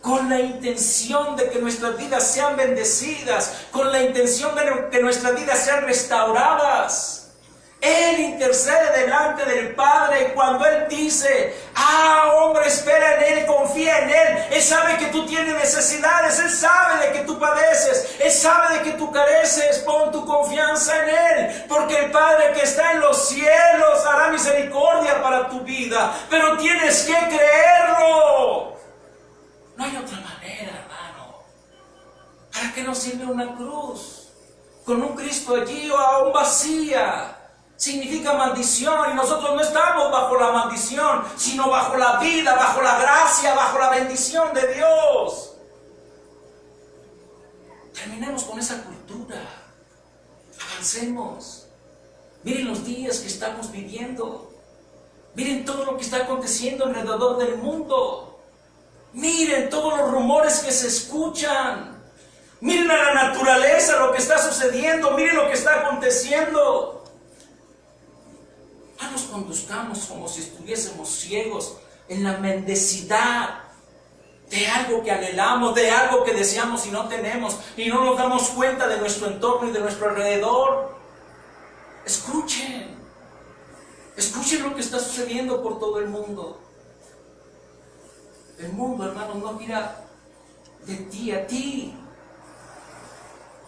con la intención de que nuestras vidas sean bendecidas, con la intención de que nuestras vidas sean restauradas. Él intercede delante del Padre, y cuando Él dice: hombre, espera en Él, confía en Él. Él sabe que tú tienes necesidades, Él sabe de que tú padeces, Él sabe de que tú careces. Pon tu confianza en Él, porque el Padre que está en los cielos hará misericordia para tu vida, pero tienes que creerlo. No hay otra manera, hermano. ¿Para qué nos sirve una cruz con un Cristo allí o aún vacía? Significa maldición, y nosotros no estamos bajo la maldición, sino bajo la vida, bajo la gracia, bajo la bendición de Dios. Terminemos con esa cultura. Avancemos. Miren los días que estamos viviendo. Miren todo lo que está aconteciendo alrededor del mundo. Miren todos los rumores que se escuchan. Miren a la naturaleza lo que está sucediendo. Miren lo que está aconteciendo. No nos conduzcamos como si estuviésemos ciegos en la mendicidad de algo que anhelamos, de algo que deseamos y no tenemos, y no nos damos cuenta de nuestro entorno y de nuestro alrededor. Escuchen lo que está sucediendo por todo el mundo. El mundo, hermanos, no mira de ti a ti,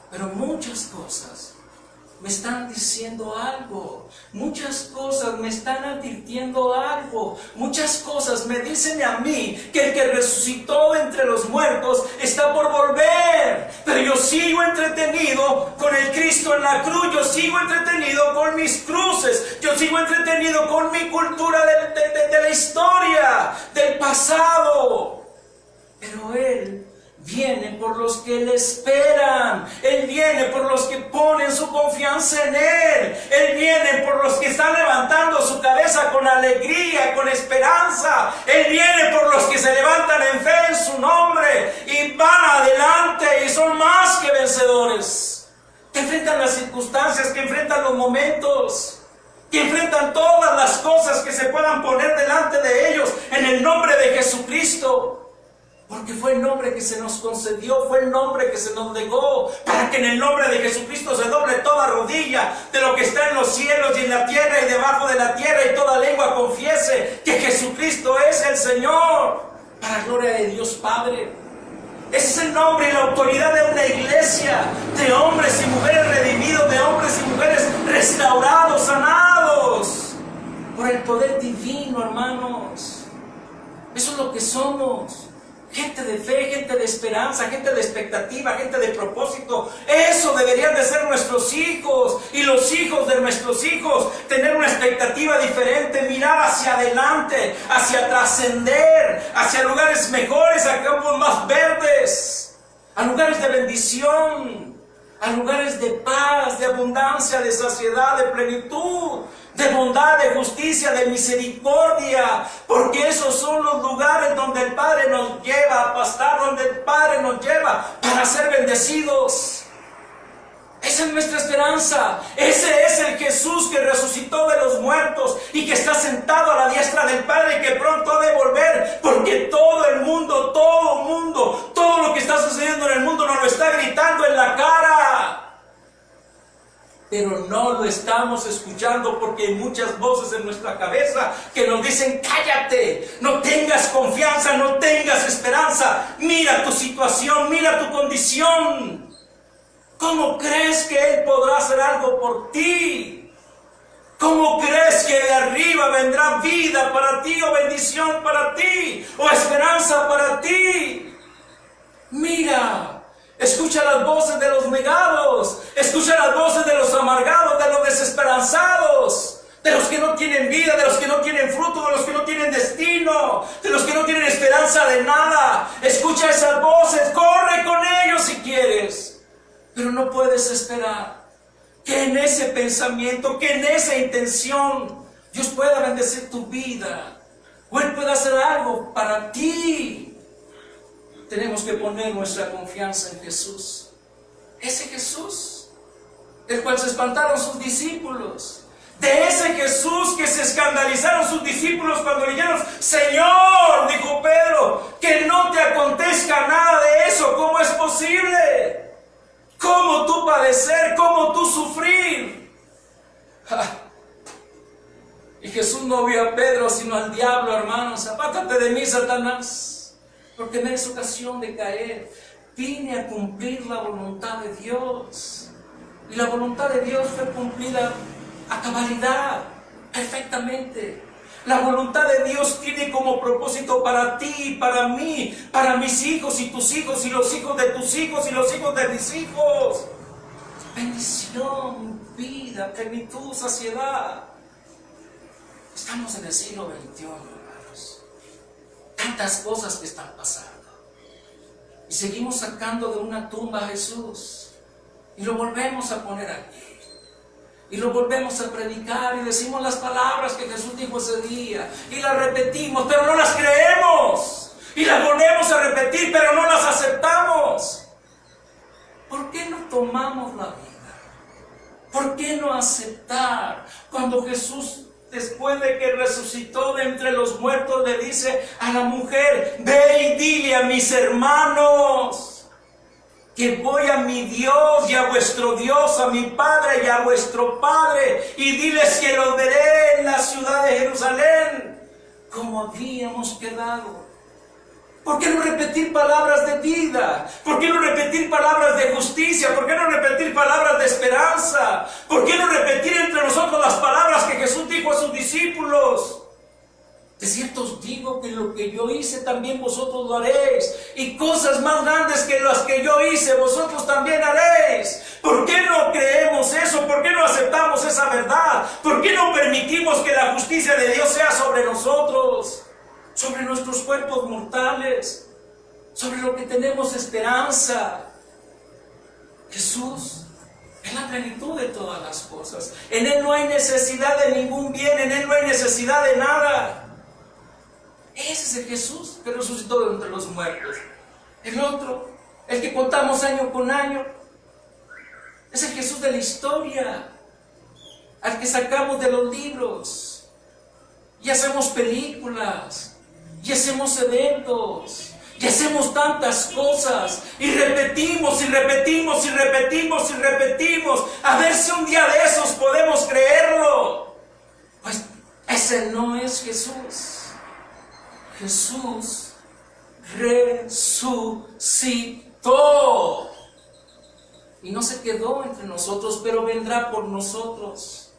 pero muchas cosas me están diciendo algo, muchas cosas me están advirtiendo algo, muchas cosas me dicen a mí que el que resucitó de entre los muertos está por volver, pero yo sigo entretenido con el Cristo en la cruz, yo sigo entretenido con mis cruces, yo sigo entretenido con mi cultura de la historia, del pasado, pero Él viene por los que le esperan. Él viene por los que ponen su confianza en Él. Él viene por los que están levantando su cabeza con alegría, con esperanza. Él viene por los que se levantan en fe en su nombre y van adelante y son más que vencedores. Que enfrentan las circunstancias, que enfrentan los momentos, que enfrentan todas las cosas que se puedan poner delante de ellos en el nombre de Jesucristo. Porque fue el nombre que se nos concedió, fue el nombre que se nos legó, para que en el nombre de Jesucristo se doble toda rodilla de lo que está en los cielos y en la tierra y debajo de la tierra, y toda lengua confiese que Jesucristo es el Señor, para gloria de Dios Padre. Ese es el nombre y la autoridad de una iglesia, de hombres y mujeres redimidos, de hombres y mujeres restaurados, sanados, por el poder divino, hermanos. Eso es lo que somos. Gente de fe, gente de esperanza, gente de expectativa, gente de propósito. Eso deberían de ser nuestros hijos y los hijos de nuestros hijos. Tener una expectativa diferente, mirar hacia adelante, hacia trascender, hacia lugares mejores, a campos más verdes, a lugares de bendición, a lugares de paz, de abundancia, de saciedad, de plenitud, de bondad, de justicia, de misericordia, porque esos son los lugares donde el Padre nos lleva a pastar, donde el Padre nos lleva para ser bendecidos. Esa es nuestra esperanza. Ese es el Jesús que resucitó de los muertos y que está sentado a la diestra del Padre y que pronto ha de volver, porque todo el mundo, todo lo que está sucediendo en el mundo nos lo está gritando en la cara. pero no lo estamos escuchando porque hay muchas voces en nuestra cabeza que nos dicen: cállate, no tengas confianza, no tengas esperanza, mira tu situación, mira tu condición. ¿Cómo crees que Él podrá hacer algo por ti? ¿Cómo crees que de arriba vendrá vida para ti, o bendición para ti, o esperanza para ti? Mira, escucha las voces de los negados, escucha las voces de los amargados, de los desesperanzados, de los que no tienen vida, de los que no tienen fruto, de los que no tienen destino, de los que no tienen esperanza de nada. Escucha esas voces, corre con ellos si quieres, pero no puedes esperar que en ese pensamiento, que en esa intención, Dios pueda bendecir tu vida, o Él pueda hacer algo para ti. Tenemos que poner nuestra confianza en Jesús. Ese Jesús, del cual se espantaron sus discípulos. De ese Jesús que se escandalizaron sus discípulos cuando leyeron: Señor, dijo Pedro, que no te acontezca nada de eso. ¿Cómo es posible? ¿Cómo tú padecer? ¿Cómo tú sufrir? Y Jesús no vio a Pedro sino al diablo, hermanos. Apártate de mí, Satanás, porque me es ocasión de caer. Vine a cumplir la voluntad de Dios. Y la voluntad de Dios fue cumplida a cabalidad, perfectamente. La voluntad de Dios tiene como propósito para ti, para mí, para mis hijos y tus hijos, y los hijos de tus hijos y los hijos de mis hijos. Bendición, vida, plenitud, saciedad. Estamos en el siglo XXI, hermanos. Tantas cosas que están pasando. Y seguimos sacando de una tumba a Jesús. Y lo volvemos a poner aquí. Y lo volvemos a predicar y decimos las palabras que Jesús dijo ese día. Y las repetimos, pero no las creemos. Y las volvemos a repetir, pero no las aceptamos. ¿Por qué no tomamos la vida? ¿Por qué no aceptar cuando Jesús, después de que resucitó de entre los muertos, le dice a la mujer: ve y dile a mis hermanos que voy a mi Dios y a vuestro Dios, a mi Padre y a vuestro Padre, y diles que los veré en la ciudad de Jerusalén, como habíamos quedado? ¿Por qué no repetir palabras de vida? ¿Por qué no repetir palabras de justicia? ¿Por qué no repetir palabras de esperanza? ¿Por qué no repetir entre nosotros las palabras que Jesús dijo a sus discípulos? De cierto os digo que lo que yo hice también vosotros lo haréis, y cosas más grandes que las que yo hice vosotros también haréis. ¿Por qué no creemos eso? ¿Por qué no aceptamos esa verdad? ¿Por qué no permitimos que la justicia de Dios sea sobre nosotros, sobre nuestros cuerpos mortales, sobre lo que tenemos esperanza? Jesús es la plenitud de todas las cosas. En Él no hay necesidad de ningún bien, en Él no hay necesidad de nada. Ese es el Jesús que resucitó de entre los muertos. El otro, el que contamos año con año, es el Jesús de la historia, al que sacamos de los libros y hacemos películas y hacemos eventos y hacemos tantas cosas y repetimos y repetimos y repetimos y repetimos, a ver si un día de esos podemos creerlo. Pues ese no es Jesús. Jesús resucitó y no se quedó entre nosotros, pero vendrá por nosotros,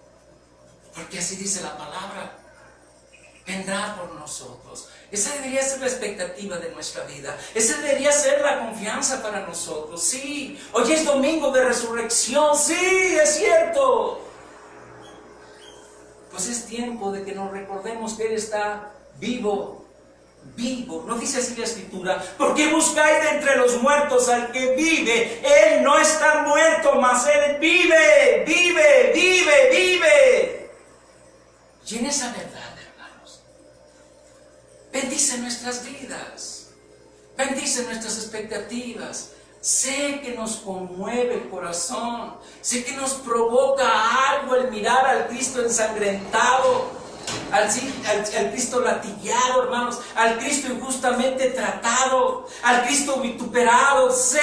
porque así dice la palabra: vendrá por nosotros. Esa debería ser la expectativa de nuestra vida, esa debería ser la confianza para nosotros. Sí, hoy es domingo de resurrección, sí, es cierto. Pues es tiempo de que nos recordemos que Él está vivo. Vivo, ¿no dice así la Escritura? ¿Por qué buscáis de entre los muertos al que vive? Él no está muerto, mas Él vive, vive, vive, vive. Y en esa verdad, hermanos, bendice nuestras vidas, bendice nuestras expectativas. Sé que nos conmueve el corazón, sé que nos provoca algo el mirar al Cristo ensangrentado, al Cristo latigueado, hermanos, al Cristo injustamente tratado, al Cristo vituperado. Sé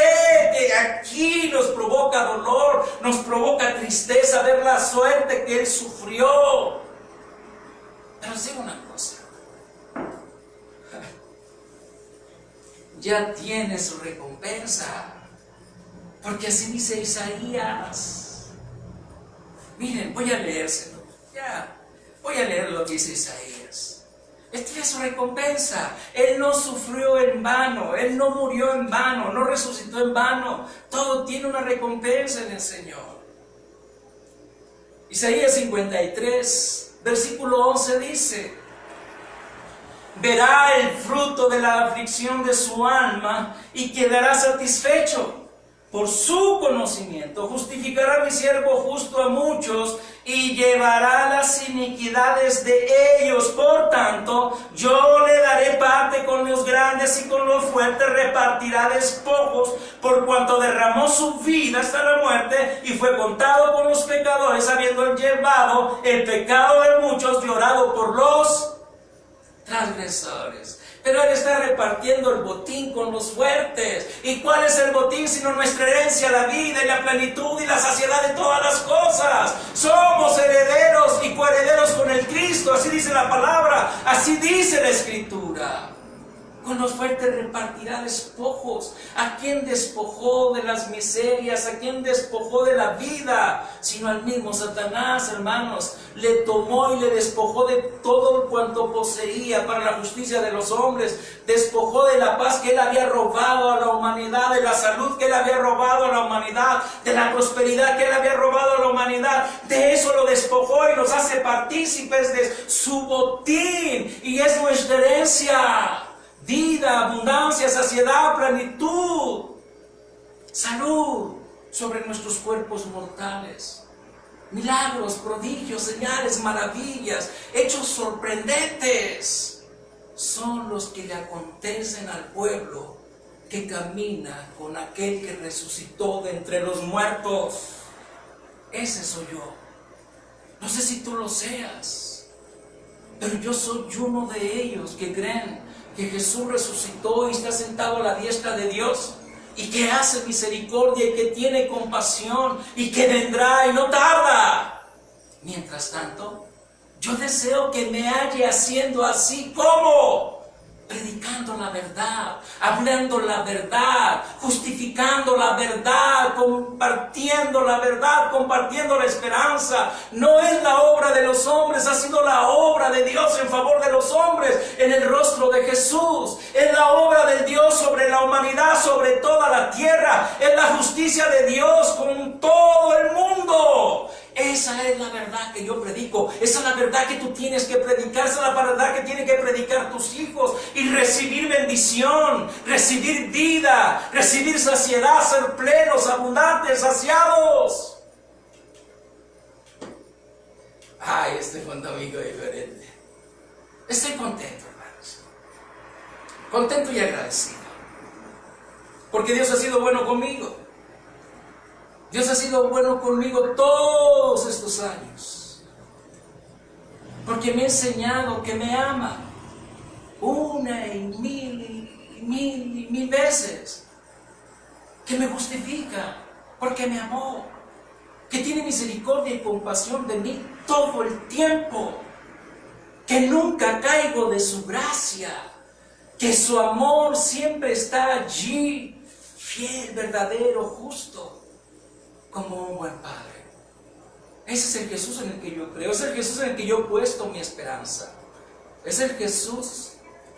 que aquí nos provoca dolor, nos provoca tristeza, saber la suerte que Él sufrió. Pero os digo una cosa, ya tiene su recompensa, porque así dice Isaías. Miren, voy a leérselo, voy a leer lo que dice Isaías. Él tiene su recompensa. Él no sufrió en vano, Él no murió en vano, no resucitó en vano. Todo tiene una recompensa en el Señor. Isaías 53, versículo 11 dice: verá el fruto de la aflicción de su alma y quedará satisfecho. Por su conocimiento justificará mi siervo justo a muchos y llevará las iniquidades de ellos. Por tanto, yo le daré parte con los grandes y con los fuertes repartirá despojos, por cuanto derramó su vida hasta la muerte y fue contado con los pecadores, habiendo llevado el pecado de muchos, llorado por los transgresores. Pero Él está repartiendo el botín con los fuertes. ¿Y cuál es el botín sino nuestra herencia, la vida y la plenitud y la saciedad de todas las cosas? Somos herederos y coherederos con el Cristo, así dice la palabra, así dice la Escritura. Con los fuertes repartirá despojos. ¿A quién despojó de las miserias? ¿A quién despojó de la vida? Sino al mismo Satanás, hermanos. Le tomó y le despojó de todo cuanto poseía para la justicia de los hombres. Despojó de la paz que Él había robado a la humanidad, de la salud que Él había robado a la humanidad, de la prosperidad que Él había robado a la humanidad. De eso lo despojó y nos hace partícipes de su botín. Y es nuestra herencia. Vida, abundancia, saciedad, plenitud, salud sobre nuestros cuerpos mortales. Milagros, prodigios, señales, maravillas, hechos sorprendentes son los que le acontecen al pueblo que camina con aquel que resucitó de entre los muertos. Ese soy yo. No sé si tú lo seas, pero yo soy uno de ellos que creen que Jesús resucitó y está sentado a la diestra de Dios, y que hace misericordia y que tiene compasión y que vendrá y no tarda. Mientras tanto, yo deseo que me halle haciendo así. ¿Cómo? Predicando la verdad, hablando la verdad, justificando la verdad, compartiendo la verdad, compartiendo la esperanza. No es la obra de los hombres, ha sido la obra de Dios en favor de los hombres en el rostro de Jesús. Es la obra del Dios sobre la humanidad, sobre toda la tierra. Es la justicia de Dios con todo el mundo. Esa es la verdad que yo predico. Esa es la verdad que tú tienes que predicar. Esa es la verdad que tienen que predicar tus hijos. Y recibir bendición, recibir vida, recibir saciedad, ser plenos, abundantes, saciados. Ay, este fue un domingo diferente. Estoy contento, hermanos. Contento y agradecido. Porque Dios ha sido bueno conmigo. Dios ha sido bueno conmigo todos estos años, porque me ha enseñado que me ama una y mil veces, que me justifica porque me amó, que tiene misericordia y compasión de mí todo el tiempo, que nunca caigo de su gracia, que su amor siempre está allí, fiel, verdadero, justo, como un buen Padre. Ese es el Jesús en el que yo creo, es el Jesús en el que yo he puesto mi esperanza. Es el Jesús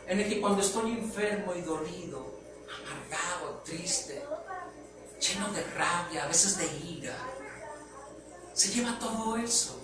en el que cuando estoy enfermo y dolido, amargado, triste, lleno de rabia, a veces de ira, se lleva todo eso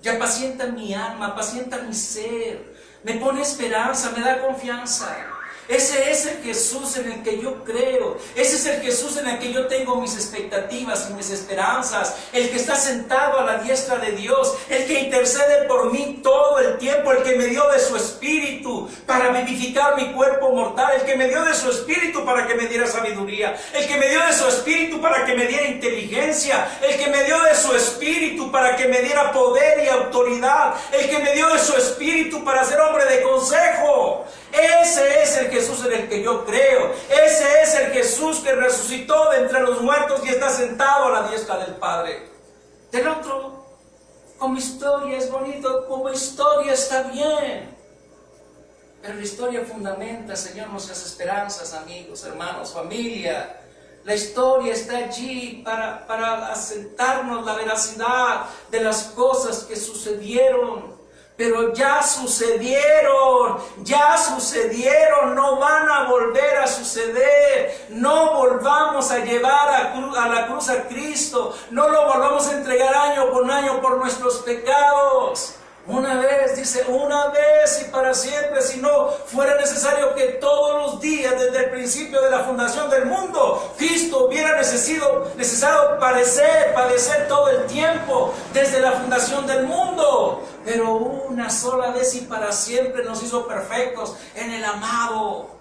y apacienta mi alma, apacienta mi ser, me pone esperanza, me da confianza. Ese es el Jesús en el que yo creo. Ese es el Jesús en el que yo tengo mis expectativas y mis esperanzas. El que está sentado a la diestra de Dios. El que intercede por mí todo el tiempo. El que me dio de su espíritu para vivificar mi cuerpo mortal. El que me dio de su espíritu para que me diera sabiduría. El que me dio de su espíritu para que me diera inteligencia. El que me dio de su espíritu para que me diera poder y autoridad. El que me dio de su espíritu para ser hombre de consejo. Ese es el Jesús en el que yo creo. Ese es el Jesús que resucitó de entre los muertos y está sentado a la diestra del Padre. Del otro, como historia es bonito, como historia está bien. Pero la historia fundamenta, Señor, nuestras esperanzas, amigos, hermanos, familia. La historia está allí para asentarnos la veracidad de las cosas que sucedieron. Pero ya sucedieron, no van a volver a suceder. No volvamos a llevar a la cruz a Cristo, no lo volvamos a entregar año con año por nuestros pecados. Una vez, dice, una vez y para siempre, si no fuera necesario que todos los días, desde el principio de la fundación del mundo, Cristo hubiera necesitado padecer todo el tiempo, desde la fundación del mundo. Pero una sola vez y para siempre nos hizo perfectos en el amado.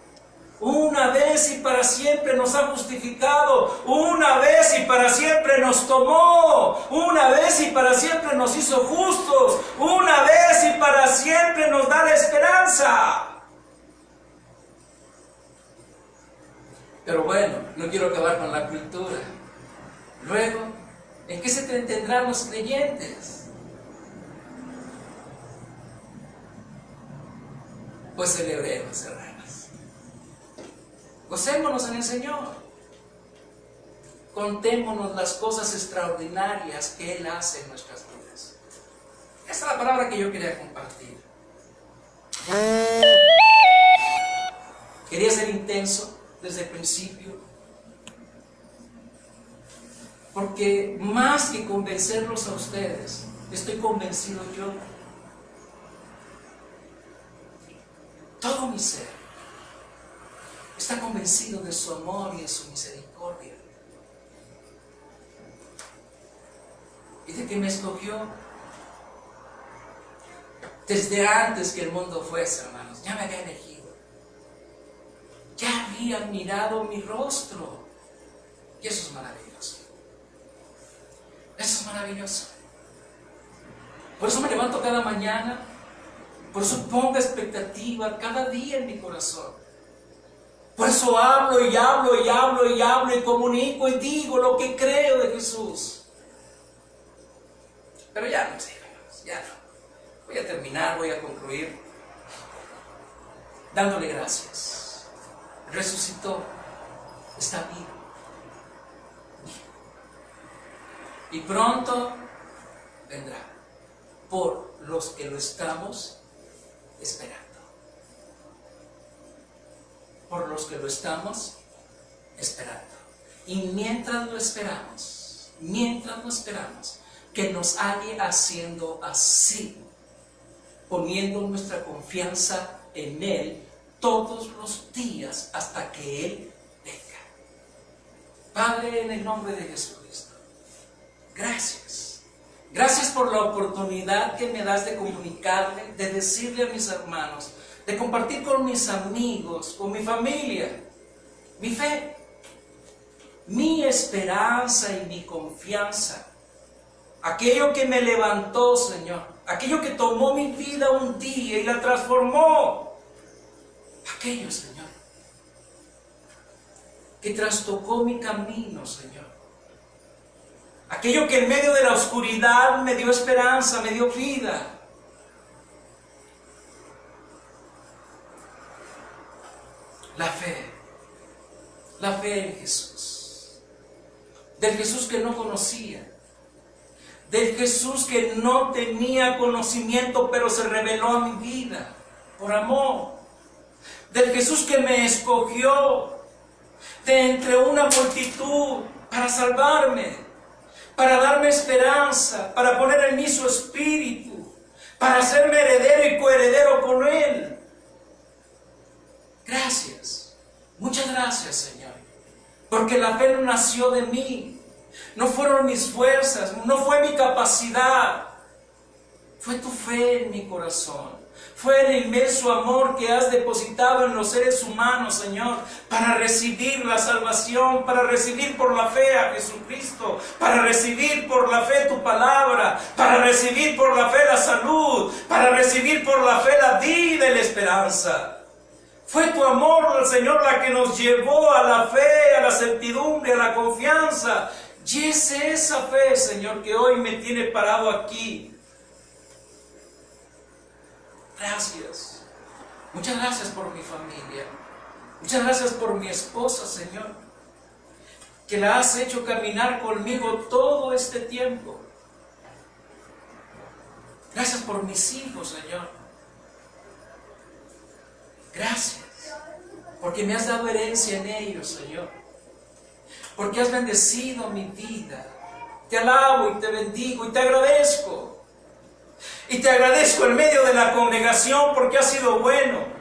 Una vez y para siempre nos ha justificado. Una vez y para siempre nos tomó. Una vez y para siempre nos hizo justos. Una vez y para siempre nos da la esperanza. Pero bueno, no quiero acabar con la cultura. Luego, ¿en qué se entretendrán los creyentes? Pues celebremos, hermanos. Gocémonos en el Señor. Contémonos las cosas extraordinarias que Él hace en nuestras vidas. Esa es la palabra que yo quería compartir. Quería ser intenso desde el principio, porque más que convencerlos a ustedes, estoy convencido yo. Todo mi ser está convencido de su amor y de su misericordia. Y de que me escogió desde antes que el mundo fuese, hermanos. Ya me había elegido. Ya había mirado mi rostro. Y eso es maravilloso. Eso es maravilloso. Por eso me levanto cada mañana. Por eso pongo expectativa cada día en mi corazón. Por eso hablo y comunico y digo lo que creo de Jesús. Pero ya no sé, hermanos, ya no. Voy a terminar, voy a concluir dándole gracias. Resucitó, está vivo. Y pronto vendrá por los que lo estamos esperando. Por los que lo estamos esperando. Y mientras lo esperamos, que nos halle haciendo así, poniendo nuestra confianza en Él todos los días hasta que Él venga. Padre, en el nombre de Jesucristo, gracias. Gracias por la oportunidad que me das de comunicarle, de decirle a mis hermanos, de compartir con mis amigos, con mi familia, mi fe, mi esperanza y mi confianza. Aquello que me levantó, Señor, aquello que tomó mi vida un día y la transformó. Aquello, Señor, que trastocó mi camino, Señor. Aquello que en medio de la oscuridad me dio esperanza, me dio vida. La fe en Jesús, del Jesús que no conocía, del Jesús que no tenía conocimiento, pero se reveló a mi vida por amor, del Jesús que me escogió de entre una multitud para salvarme, para darme esperanza, para poner en mí su espíritu, para hacerme heredero y coheredero con Él. Gracias, muchas gracias, Señor, porque la fe no nació de mí, no fueron mis fuerzas, no fue mi capacidad, fue tu fe en mi corazón, fue el inmenso amor que has depositado en los seres humanos, Señor, para recibir la salvación, para recibir por la fe a Jesucristo, para recibir por la fe tu palabra, para recibir por la fe la salud, para recibir por la fe la vida y la esperanza. Fue tu amor, Señor, la que nos llevó a la fe, a la certidumbre, a la confianza Y es esa fe, Señor, que hoy me tiene parado aquí. Gracias. Muchas gracias por mi familia. Muchas gracias por mi esposa, Señor, que la has hecho caminar conmigo todo este tiempo. Gracias por mis hijos, Señor. Gracias, porque me has dado herencia en ellos, Señor. Porque has bendecido mi vida. Te alabo y te bendigo y te agradezco. Y te agradezco en medio de la congregación porque has sido bueno.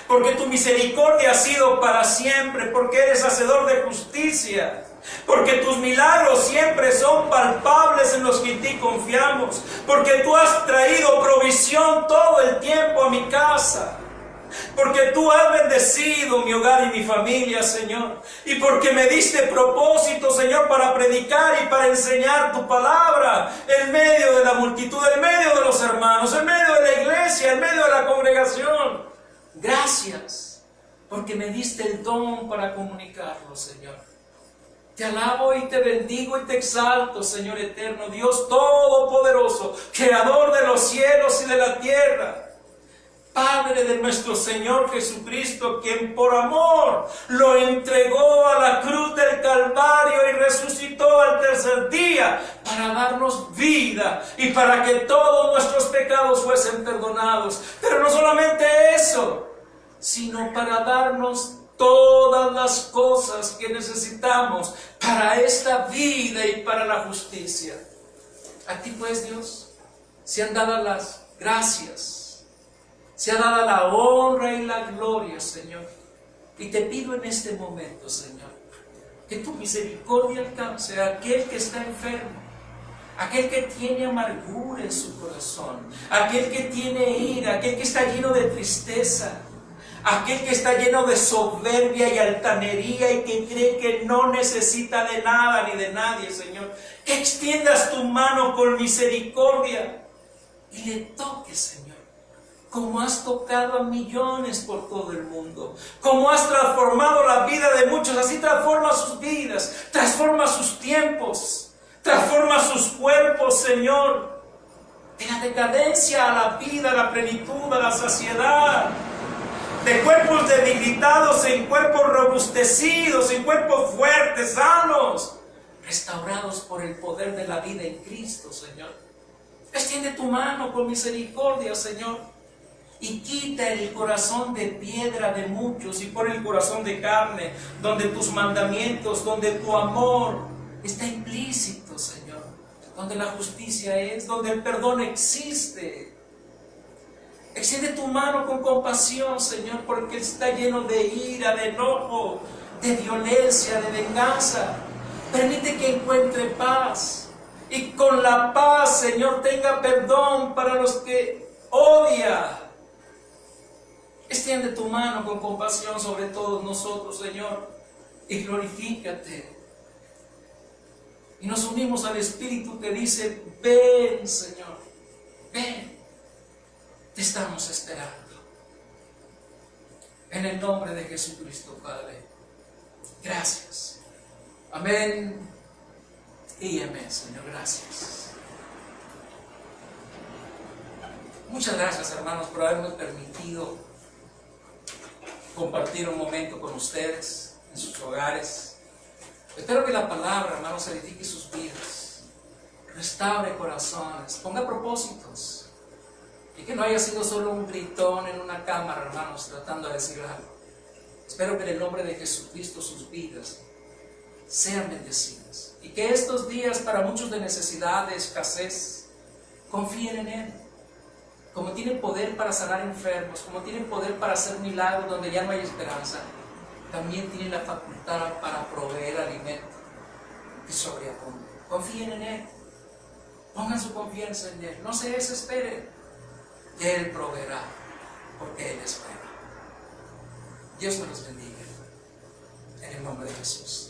Porque tu misericordia ha sido para siempre, porque eres hacedor de justicia, porque tus milagros siempre son palpables en los que en ti confiamos, porque tú has traído provisión todo el tiempo a mi casa, porque tú has bendecido mi hogar y mi familia, Señor, y porque me diste propósito, Señor, para predicar y para enseñar tu palabra en medio de la multitud, en medio de los hermanos, en medio de la iglesia, en medio de la congregación. Gracias, porque me diste el don para comunicarlo, Señor. Te alabo y te bendigo y te exalto, Señor eterno, Dios todopoderoso, creador de los cielos y de la tierra. Padre de nuestro Señor Jesucristo, quien por amor lo entregó a la cruz del Calvario y resucitó al tercer día para darnos vida y para que todos nuestros pecados fuesen perdonados. Pero no solamente eso, sino para darnos todas las cosas que necesitamos para esta vida y para la justicia. A ti pues, Dios, sean dadas las gracias. Sea dada la honra y la gloria, Señor. Y te pido en este momento, Señor, que tu misericordia alcance a aquel que está enfermo, aquel que tiene amargura en su corazón, aquel que tiene ira, aquel que está lleno de tristeza, aquel que está lleno de soberbia y altanería y que cree que no necesita de nada ni de nadie, Señor. Que extiendas tu mano con misericordia y le toques, Señor, como has tocado a millones por todo el mundo, como has transformado la vida de muchos, así transforma sus vidas, transforma sus tiempos, transforma sus cuerpos, Señor, de la decadencia a la vida, a la plenitud, a la saciedad, de cuerpos debilitados en cuerpos robustecidos, en cuerpos fuertes, sanos, restaurados por el poder de la vida en Cristo, Señor. Extiende tu mano con misericordia, Señor, y quita el corazón de piedra de muchos y pon el corazón de carne, donde tus mandamientos, donde tu amor está implícito, Señor, donde la justicia es, donde el perdón existe. Extiende tu mano con compasión, Señor, porque está lleno de ira, de enojo, de violencia, de venganza. Permite que encuentre paz y con la paz, Señor, tenga perdón para los que odia. Extiende tu mano con compasión sobre todos nosotros, Señor, y glorifícate. Y nos unimos al Espíritu que dice: ven, Señor, ven, te estamos esperando. En el nombre de Jesucristo, Padre. Gracias. Amén y amén, Señor. Gracias. Muchas gracias, hermanos, por haberme permitido compartir un momento con ustedes en sus hogares. Espero que la palabra, hermanos, edifique sus vidas, restaure corazones, ponga propósitos, y que no haya sido solo un gritón en una cámara, hermanos, tratando de decir algo. Espero que en el nombre de Jesucristo sus vidas sean bendecidas, y que estos días para muchos de necesidad, de escasez, confíen en Él. Como tienen poder para sanar enfermos, como tienen poder para hacer milagros donde ya no hay esperanza, también tienen la facultad para proveer alimento y sobreabunde. Confíen en Él, pongan su confianza en Él, no se desesperen, Él proveerá, porque Él es bueno. Dios me los bendiga, en el nombre de Jesús.